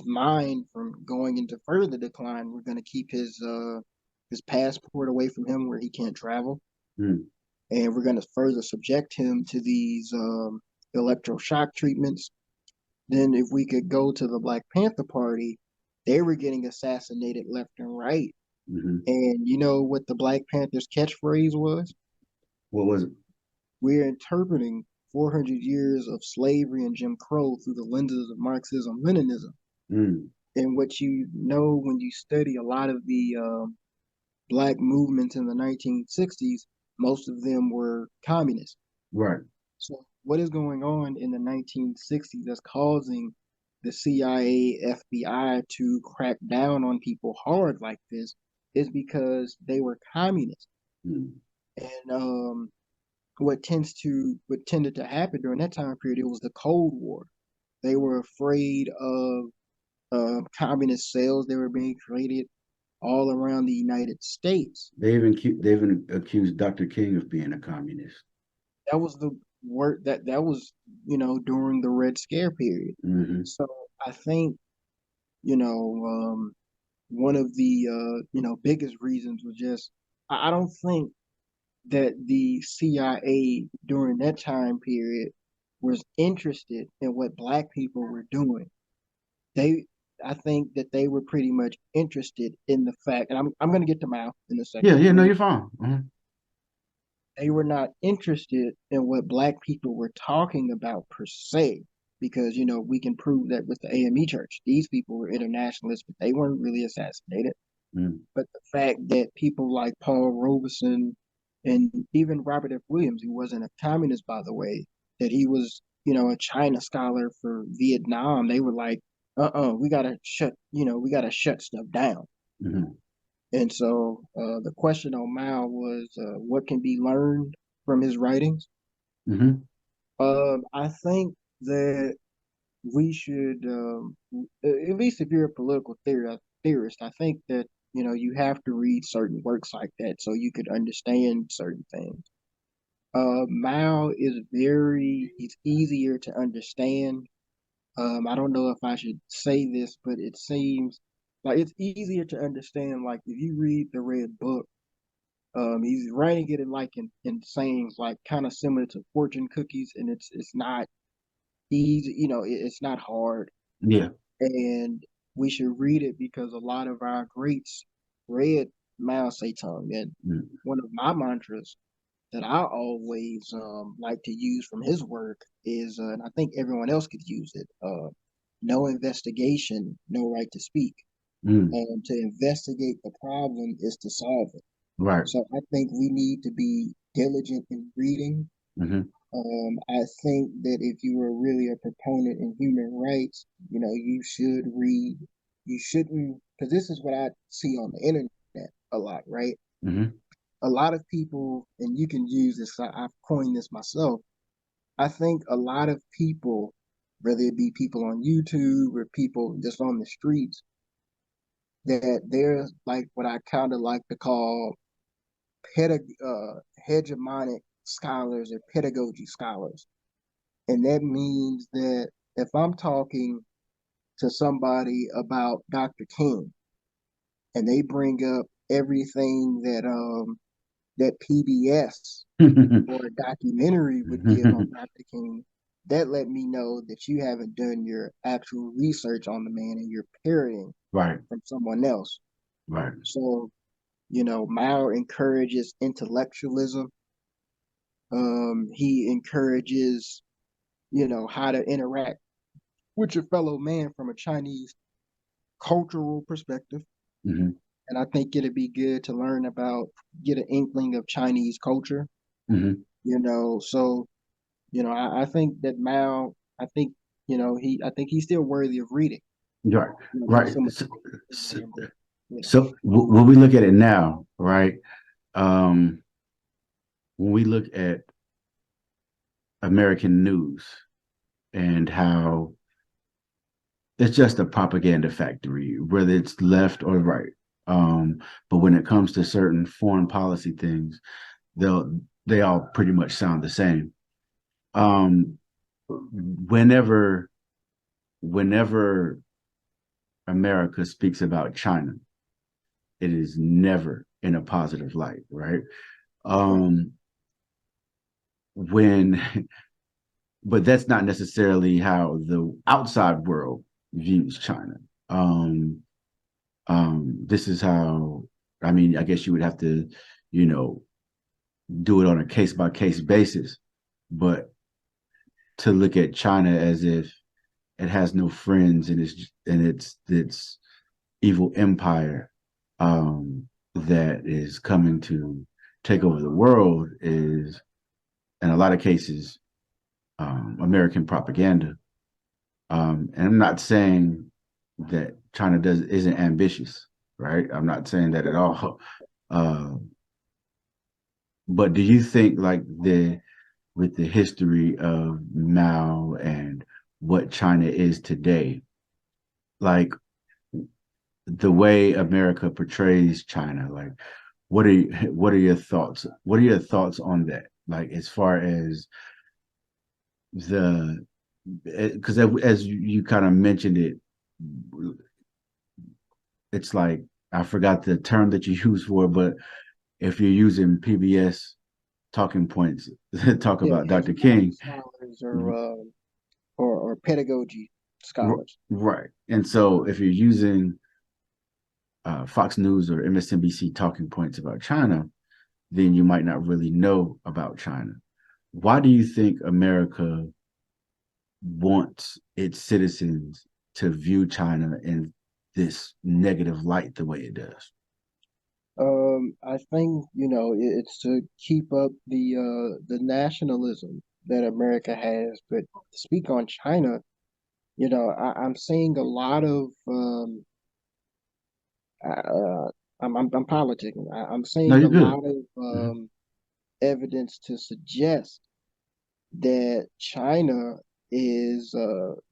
mind from going into further decline, we're going to keep his passport away from him where he can't travel, Mm, and we're going to further subject him to these electroshock treatments. Then, if we could go to the Black Panther Party, they were getting assassinated left and right. hmm. And you know what the Black Panthers' catchphrase was? What was it? We're interpreting 400 years of slavery and Jim Crow through the lenses of Marxism Leninism. Mm, And what you know when you study a lot of the black movements in the 1960s, most of them were communist. right. So, what is going on in the 1960s that's causing the CIA, FBI to crack down on people hard like this is because they were communists. Mm, And what tended to happen during that time period, it was the Cold War. They were afraid of communist cells that were being created all around the United States. they even accused Dr. King of being a communist. That was the word that was, during the Red Scare period. Hmm. So I think, you know, one of the biggest reasons was just I don't think that the CIA during that time period was interested in what black people were doing. They I think that they were pretty much interested in the fact, and I'm gonna get to Mao in a Yeah, second. yeah, no, you're fine. Mhm. They were not interested in what black people were talking about per se, because we can prove that with the AME Church, these people were internationalists, but they weren't really assassinated. Mm, But the fact that people like Paul Robeson and even Robert F. Williams, who wasn't a communist, by the way, that he was, a China scholar for Vietnam, they were like, we gotta shut stuff down. mhm, And so the question on Mao was, what can be learned from his writings? mhm. I think that we should, at least if you're a political theorist, I think that you have to read certain works like that so you could understand certain things. Mao is he's easier to understand. I don't know if I should say this, but it seems like it's easier to understand. Like if you read the Red Book, he's writing it in sayings like kind of similar to fortune cookies, and it's not easy. It's not hard, Yeah. and we should read it because a lot of our greats read Mao Zedong. And Mm, one of my mantras that I always like to use from his work is, and I think everyone else could use it: no investigation, no right to speak. mm, And to investigate the problem is to solve it. right. So I think we need to be diligent in reading. Hmm. I think that if you are really a proponent in human rights, you should read. You shouldn't, because this is what I see on the internet a lot, right? Hmm. A lot of people, and you can use this, I've coined this myself. I think a lot of people, whether it be people on YouTube or people just on the streets, that they're like what I kind of like to call hegemonic scholars or pedagogy scholars. And that means that if I'm talking to somebody about Dr. King and they bring up everything that PBS or a documentary would give on Dr. King, that let me know that you haven't done your actual research on the man and you're parroting Right. from someone else. Right. So, Mao encourages intellectualism. He encourages, how to interact with your fellow man from a Chinese cultural perspective. Hmm. And I think it'd be good to get an inkling of Chinese culture, Hmm. So, I think that Mao, I think, I think he's still worthy of reading, Right. like Right. some of So, the so, examples. Yeah. so when we look at it now, right? um, when we look at American news and how it's just a propaganda factory, whether it's left or right. But when it comes to certain foreign policy things, they all pretty much sound the same. Um, whenever whenever America speaks about China, it is never in a positive light, right? Um, when, but that's not necessarily how the outside world views China. Um, this is how, I mean, I guess you would have to, you know, do it on a case by case basis, but to look at China as if it has no friends and it's evil empire that is coming to take over the world is in a lot of cases American propaganda. And I'm not saying that China isn't ambitious, right? I'm not saying that at all. Uh, but do you think like the with the history of Mao and what China is today, like the way America portrays China, like what are your thoughts? What are your thoughts on that? Like as far as the because as you kind of mentioned it, it's like I forgot the term that you use for it, but if you're using PBS talking points, talk Yeah, about Dr. educational King, scholars or pedagogy scholars. right? And so if you're using Fox News or MSNBC talking points about China, then you might not really know about China. Why do you think America wants its citizens to view China in this negative light the way it does? I think it's to keep up the nationalism that America has. But to speak on China, I'm seeing a lot of I'm politicking. I'm No, seeing you're a good. lot of Mm-hmm. evidence to suggest that China is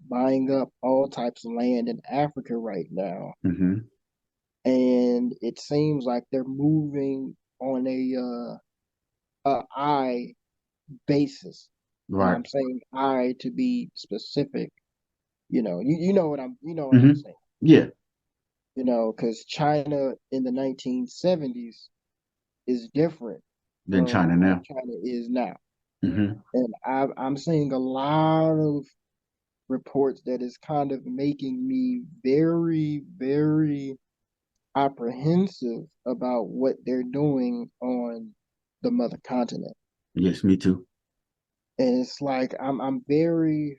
buying up all types of land in Africa right now, Mm-hmm. and it seems like they're moving on a I basis, and Right. I'm saying I to be specific. You know what I'm Mm-hmm. saying. Yeah. Because China in the 1970s is different Then from China how now. China is now, Mm-hmm. and I'm seeing a lot of reports that is kind of making me very, very apprehensive about what they're doing on the mother continent. Yes, me too. And it's like I'm very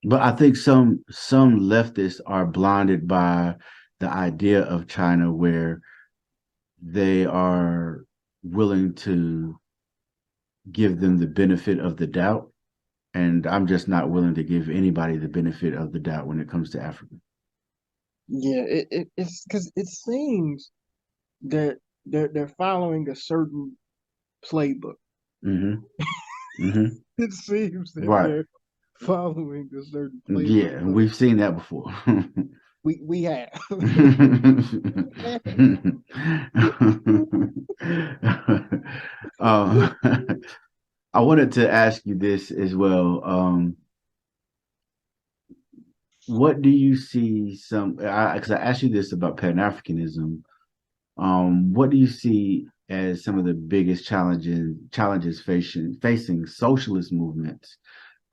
But I think some leftists are blinded by the idea of China where they are willing to give them the benefit of the doubt. And I'm just not willing to give anybody the benefit of the doubt when it comes to Africa. yeah, it's because it seems that they're following a certain playbook. Mm-hmm. Mm-hmm. It seems that Right. they're following a certain playbook. Yeah, So we've seen that before. we have. um, I wanted to ask you this as well. What do you see some, because I asked you this about Pan-Africanism. What do you see as some of the biggest challenges facing socialist movements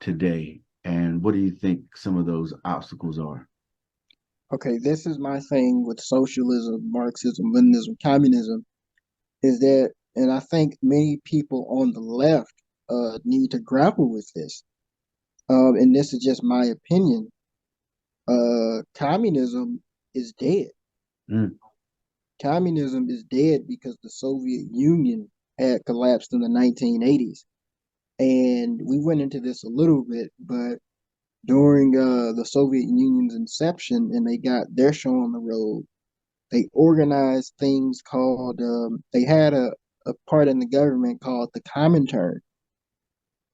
today? And what do you think some of those obstacles are? Okay, this is my thing with socialism, Marxism, Leninism, communism, is that, and I think many people on the left need to grapple with this. And this is just my opinion. Communism is dead. Mm, Communism is dead because the Soviet Union had collapsed in the 1980s. And we went into this a little bit, but during the Soviet Union's inception and they got their show on the road, they organized things called they had a part in the government called the Comintern,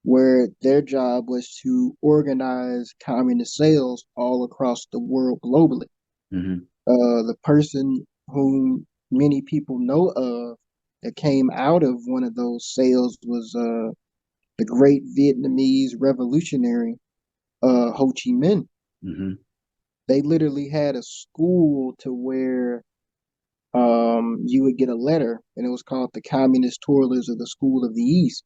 where their job was to organize communist sales all across the world globally. Hmm. The person whom many people know of that came out of one of those sales was the great Vietnamese revolutionary Ho Chi Minh. Hmm. They literally had a school to where you would get a letter, and it was called the Communist Toilers of the School of the East,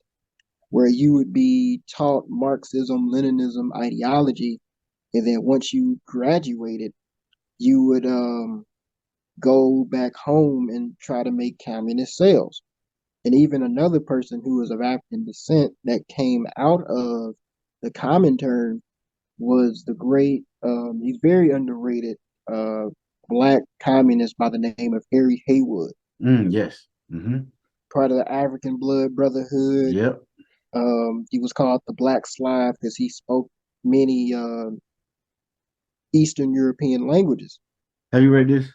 where you would be taught Marxism, Leninism ideology, and then once you graduated, you would go back home and try to make communist sales. And even another person who was of African descent that came out of the Comintern was the great, he's very underrated, uh, black communist by the name of Harry Haywood, Yes. Hmm. part of the African Blood Brotherhood. Yep. He was called the Black Slav because he spoke many Eastern European languages. Have you read this?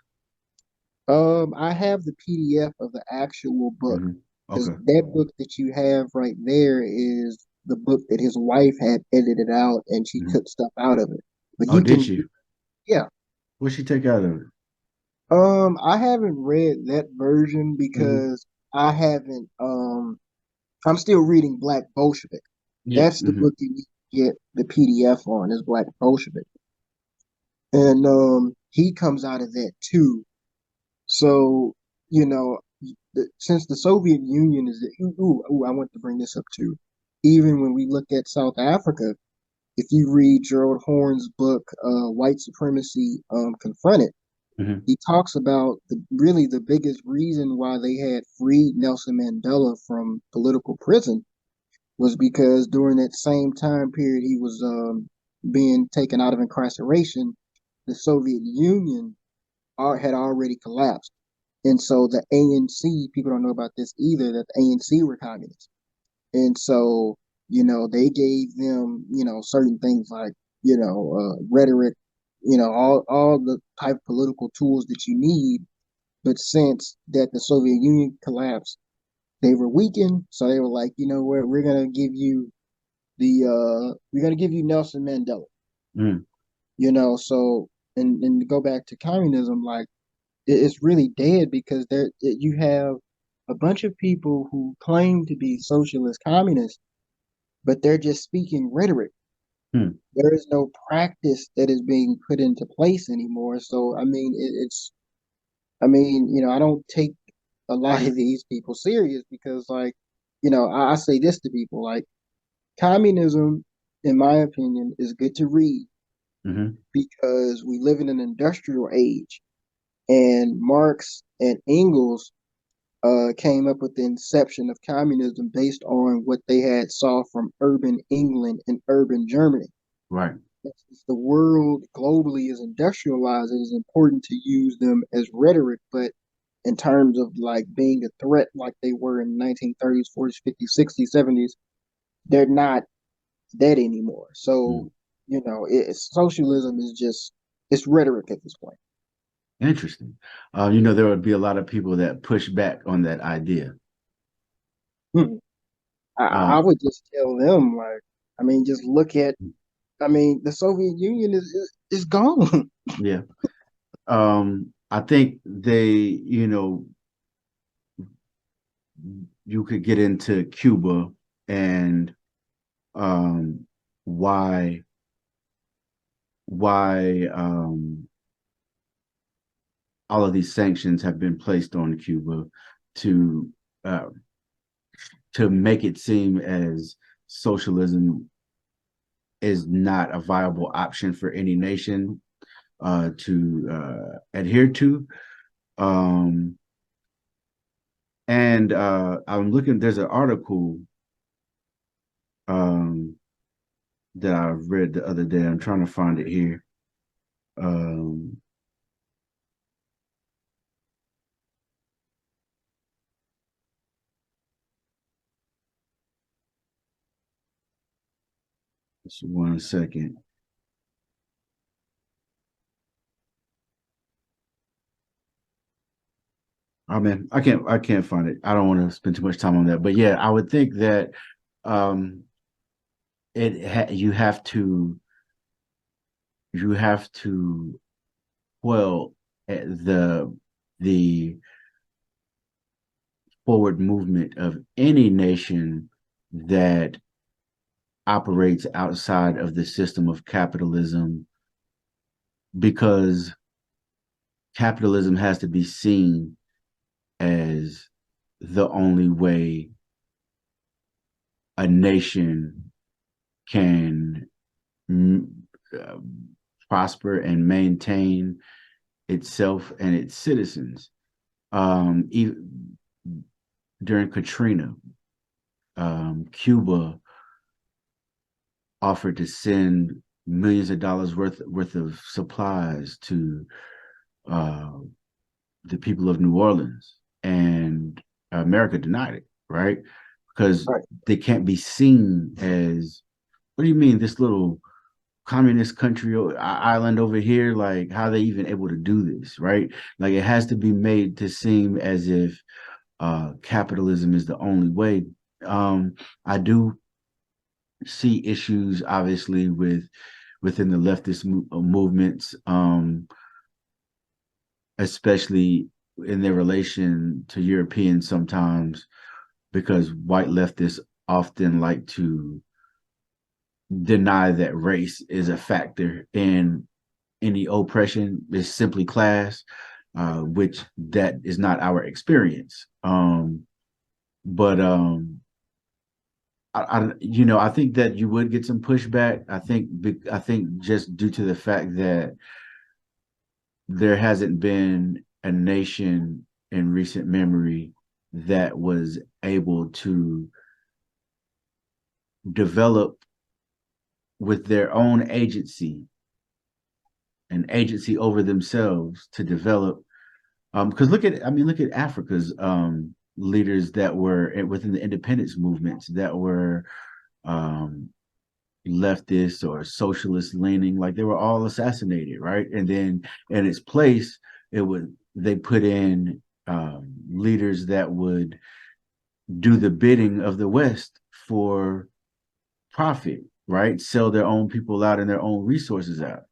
I have the PDF of the actual book Hmm. because Okay. that book that you have right there is the book that his wife had edited out and she Hmm. took stuff out of it. But Oh, you did can, you? yeah. What'd she take out of it? I haven't read that version Hmm. because I haven't, I'm still reading Black Bolshevik. Yeah. That's the Hmm. book you need to get the PDF on is Black Bolshevik. And he comes out of that too. So, you know, since the Soviet Union is, I want to bring this up too. Even when we look at South Africa, if you read Gerald Horne's book, White Supremacy Confronted, Hmm. he talks about really the biggest reason why they had freed Nelson Mandela from political prison was because during that same time period he was being taken out of incarceration, the Soviet Union had already collapsed. And so the ANC, people don't know about this either, that the ANC were communists. And so, they gave them, certain things like, rhetoric, all the type of political tools that you need. But since that the Soviet Union collapsed, they were weakened. So they were like, you know what, we're gonna give you Nelson Mandela. Mm. So and to go back to communism, like it's really dead because you have a bunch of people who claim to be socialist communists, but they're just speaking rhetoric. Mm. There is no practice that is being put into place anymore. So I mean, I don't take a lot of these people serious because, like, I say this to people, like, communism, in my opinion, is good to read Hmm. because we live in an industrial age, and Marx and Engels came up with the inception of communism based on what they had saw from urban England and urban Germany. Right. Since the world globally is industrialized, it is important to use them as rhetoric, but in terms of like being a threat like they were in the 1930s, 40s, 50s, 60s, 70s, they're not that anymore. So, Mm. socialism is just, it's rhetoric at this point. Interesting. There would be a lot of people that push back on that idea. Hmm. I Uh, would just tell them, like, I mean, just look at, I mean, the Soviet Union is gone. yeah. I think you could get into Cuba and um, why why all of these sanctions have been placed on Cuba to uh, to make it seem as socialism is not a viable option for any nation to adhere to. Um, and I'm looking. There's an article um, that I read the other day. I'm trying to find it here. Um, just 1 second. I mean, I can't find it. I don't want to spend too much time on that. But yeah, I would think that um you have to well the forward movement of any nation that operates outside of the system of capitalism, because capitalism has to be seen as the only way a nation can uh, prosper and maintain itself and its citizens. Even during Katrina, Cuba offered to send millions of dollars worth of supplies to uh, the people of New Orleans, and America denied it, right? Because Right. they can't be seen as, what do you mean, this little communist country island over here? Like, how are they even able to do this, right? Like, it has to be made to seem as if capitalism is the only way. I do see issues, obviously, within the leftist movements, especially in their relation to Europeans sometimes, because white leftists often like to deny that race is a factor in any oppression. It's simply class, which that is not our experience. But I think that you would get some pushback. I think just due to the fact that there hasn't been a nation in recent memory that was able to develop with their own agency, an agency over themselves to develop. Because look at Africa's leaders that were within the independence movements that were um, leftist or socialist leaning, like they were all assassinated, right? And then in its place, they put in leaders that would do the bidding of the West for profit, right? Sell their own people out and their own resources out.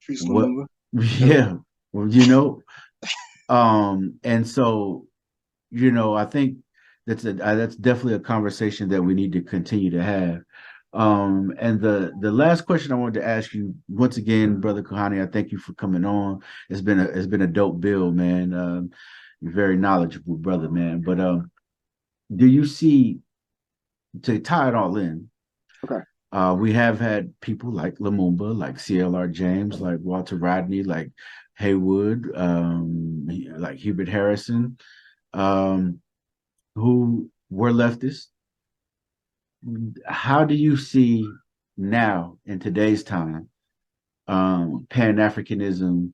Trees What? Lumumba. Yep. Yeah, well, and so I think that's definitely a conversation that we need to continue to have. And the last question I wanted to ask you, once again, brother Kuhani, I thank you for coming on. It's been a dope bill, man. You're very knowledgeable, brother, man. But do you see, to tie it all in? Okay. We have had people like Lumumba, like CLR James, like Walter Rodney, like Haywood, like Hubert Harrison, um, who were leftists. How do you see now in today's time Pan Africanism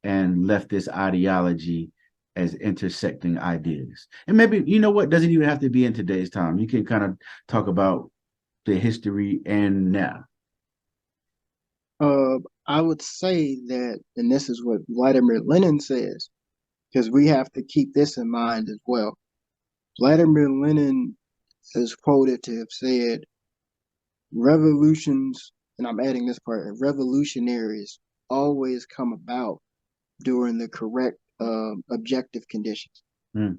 and leftist ideology as intersecting ideas? And maybe, what, doesn't even have to be in today's time. You can kind of talk about the history and now. I would say that, and this is what Vladimir Lenin says, because we have to keep this in mind as well. Vladimir Lenin is quoted to have said, revolutions, and I'm adding this part, revolutionaries always come about during the correct objective conditions. Mm,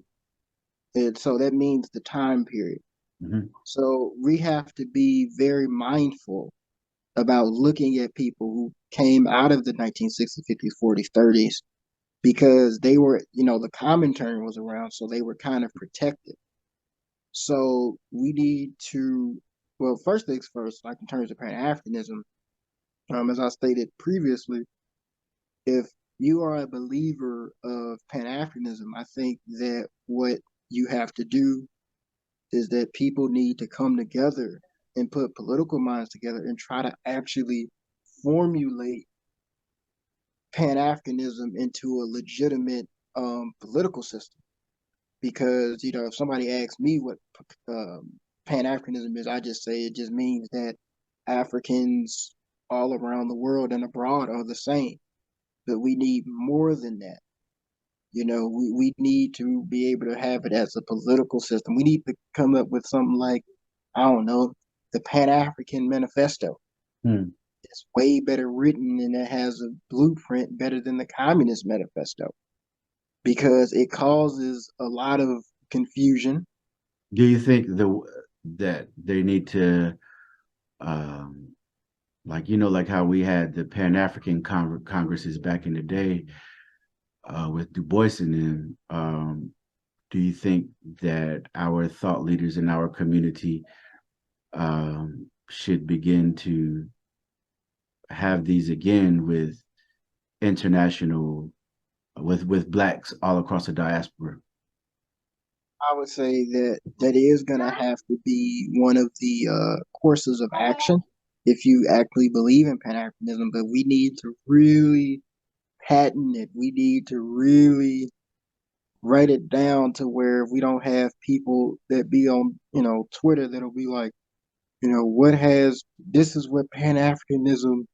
And so that means the time period. mhm. So we have to be very mindful about looking at people who came out of the 1960s, 50s, 40s, 30s, because they were, the Comintern was around, so they were kind of protected. So we need to, well, first things first, like in terms of Pan Africanism, as I stated previously, if you are a believer of Pan Africanism, I think that what you have to do is that people need to come together and put political minds together and try to actually formulate Pan Africanism into a legitimate political system. Because, if somebody asks me what Pan Africanism is, I just say it just means that Africans all around the world and abroad are the same. But we need more than that. We need to be able to have it as a political system. We need to come up with something like, I don't know, the Pan African Manifesto. Hmm. It's way better written and it has a blueprint better than the Communist Manifesto because it causes a lot of confusion. Do you think that they need to, like like how we had the Pan African Congresses back in the day with Du Bois and them? Do you think that our thought leaders in our community should begin to have these again with international with blacks all across the diaspora? I would say that that is going to have to be one of the courses of action if you actually believe in Pan Africanism. But we need to really patent it. We need to really write it down to where we don't have people that be on, Twitter that'll be like, this is what Pan Africanism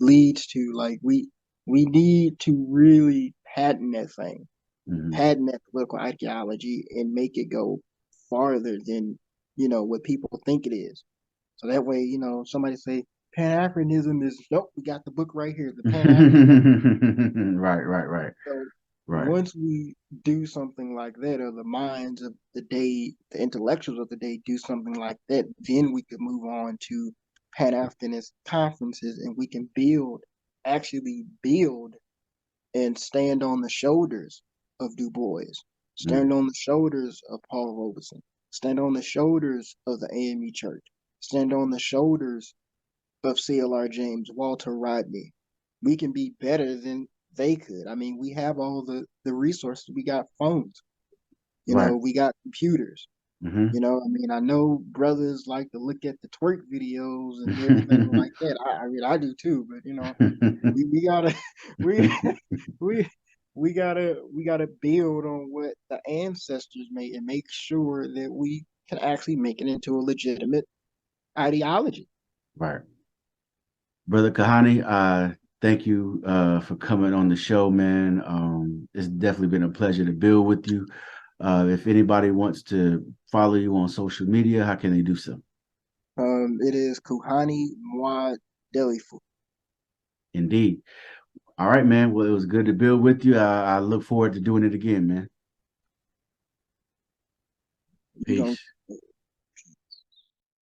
leads to. Like we need to really patent that thing, Mm-hmm. patent that political ideology and make it go farther than, what people think it is. So that way, somebody say Pan Africanism is nope, we got the book right here, the Pan African. Right. So Right. once we do something like that, or the minds of the day, the intellectuals of the day do something like that, then we could move on to Pan Africanist conferences and we can actually build and stand on the shoulders of Du Bois, stand Mm. on the shoulders of Paul Robeson, stand on the shoulders of the AME Church, stand on the shoulders of CLR James, Walter Rodney. We can be better than they could. I mean, we have all the resources. We got phones, Right. we got computers. Mm-hmm. I mean, I know brothers like to look at the twerk videos and everything like that. I mean, I do too, but we gotta we we we gotta build on what the ancestors made and make sure that we can actually make it into a legitimate ideology. Right. Brother Kuhani, thank you for coming on the show, man. It's definitely been a pleasure to build with you. If anybody wants to follow you on social media, how can they do so? It is Kuhani Mwad Delifu. Indeed. All right, man. Well, it was good to build with you. I look forward to doing it again, man. You gonna Peace.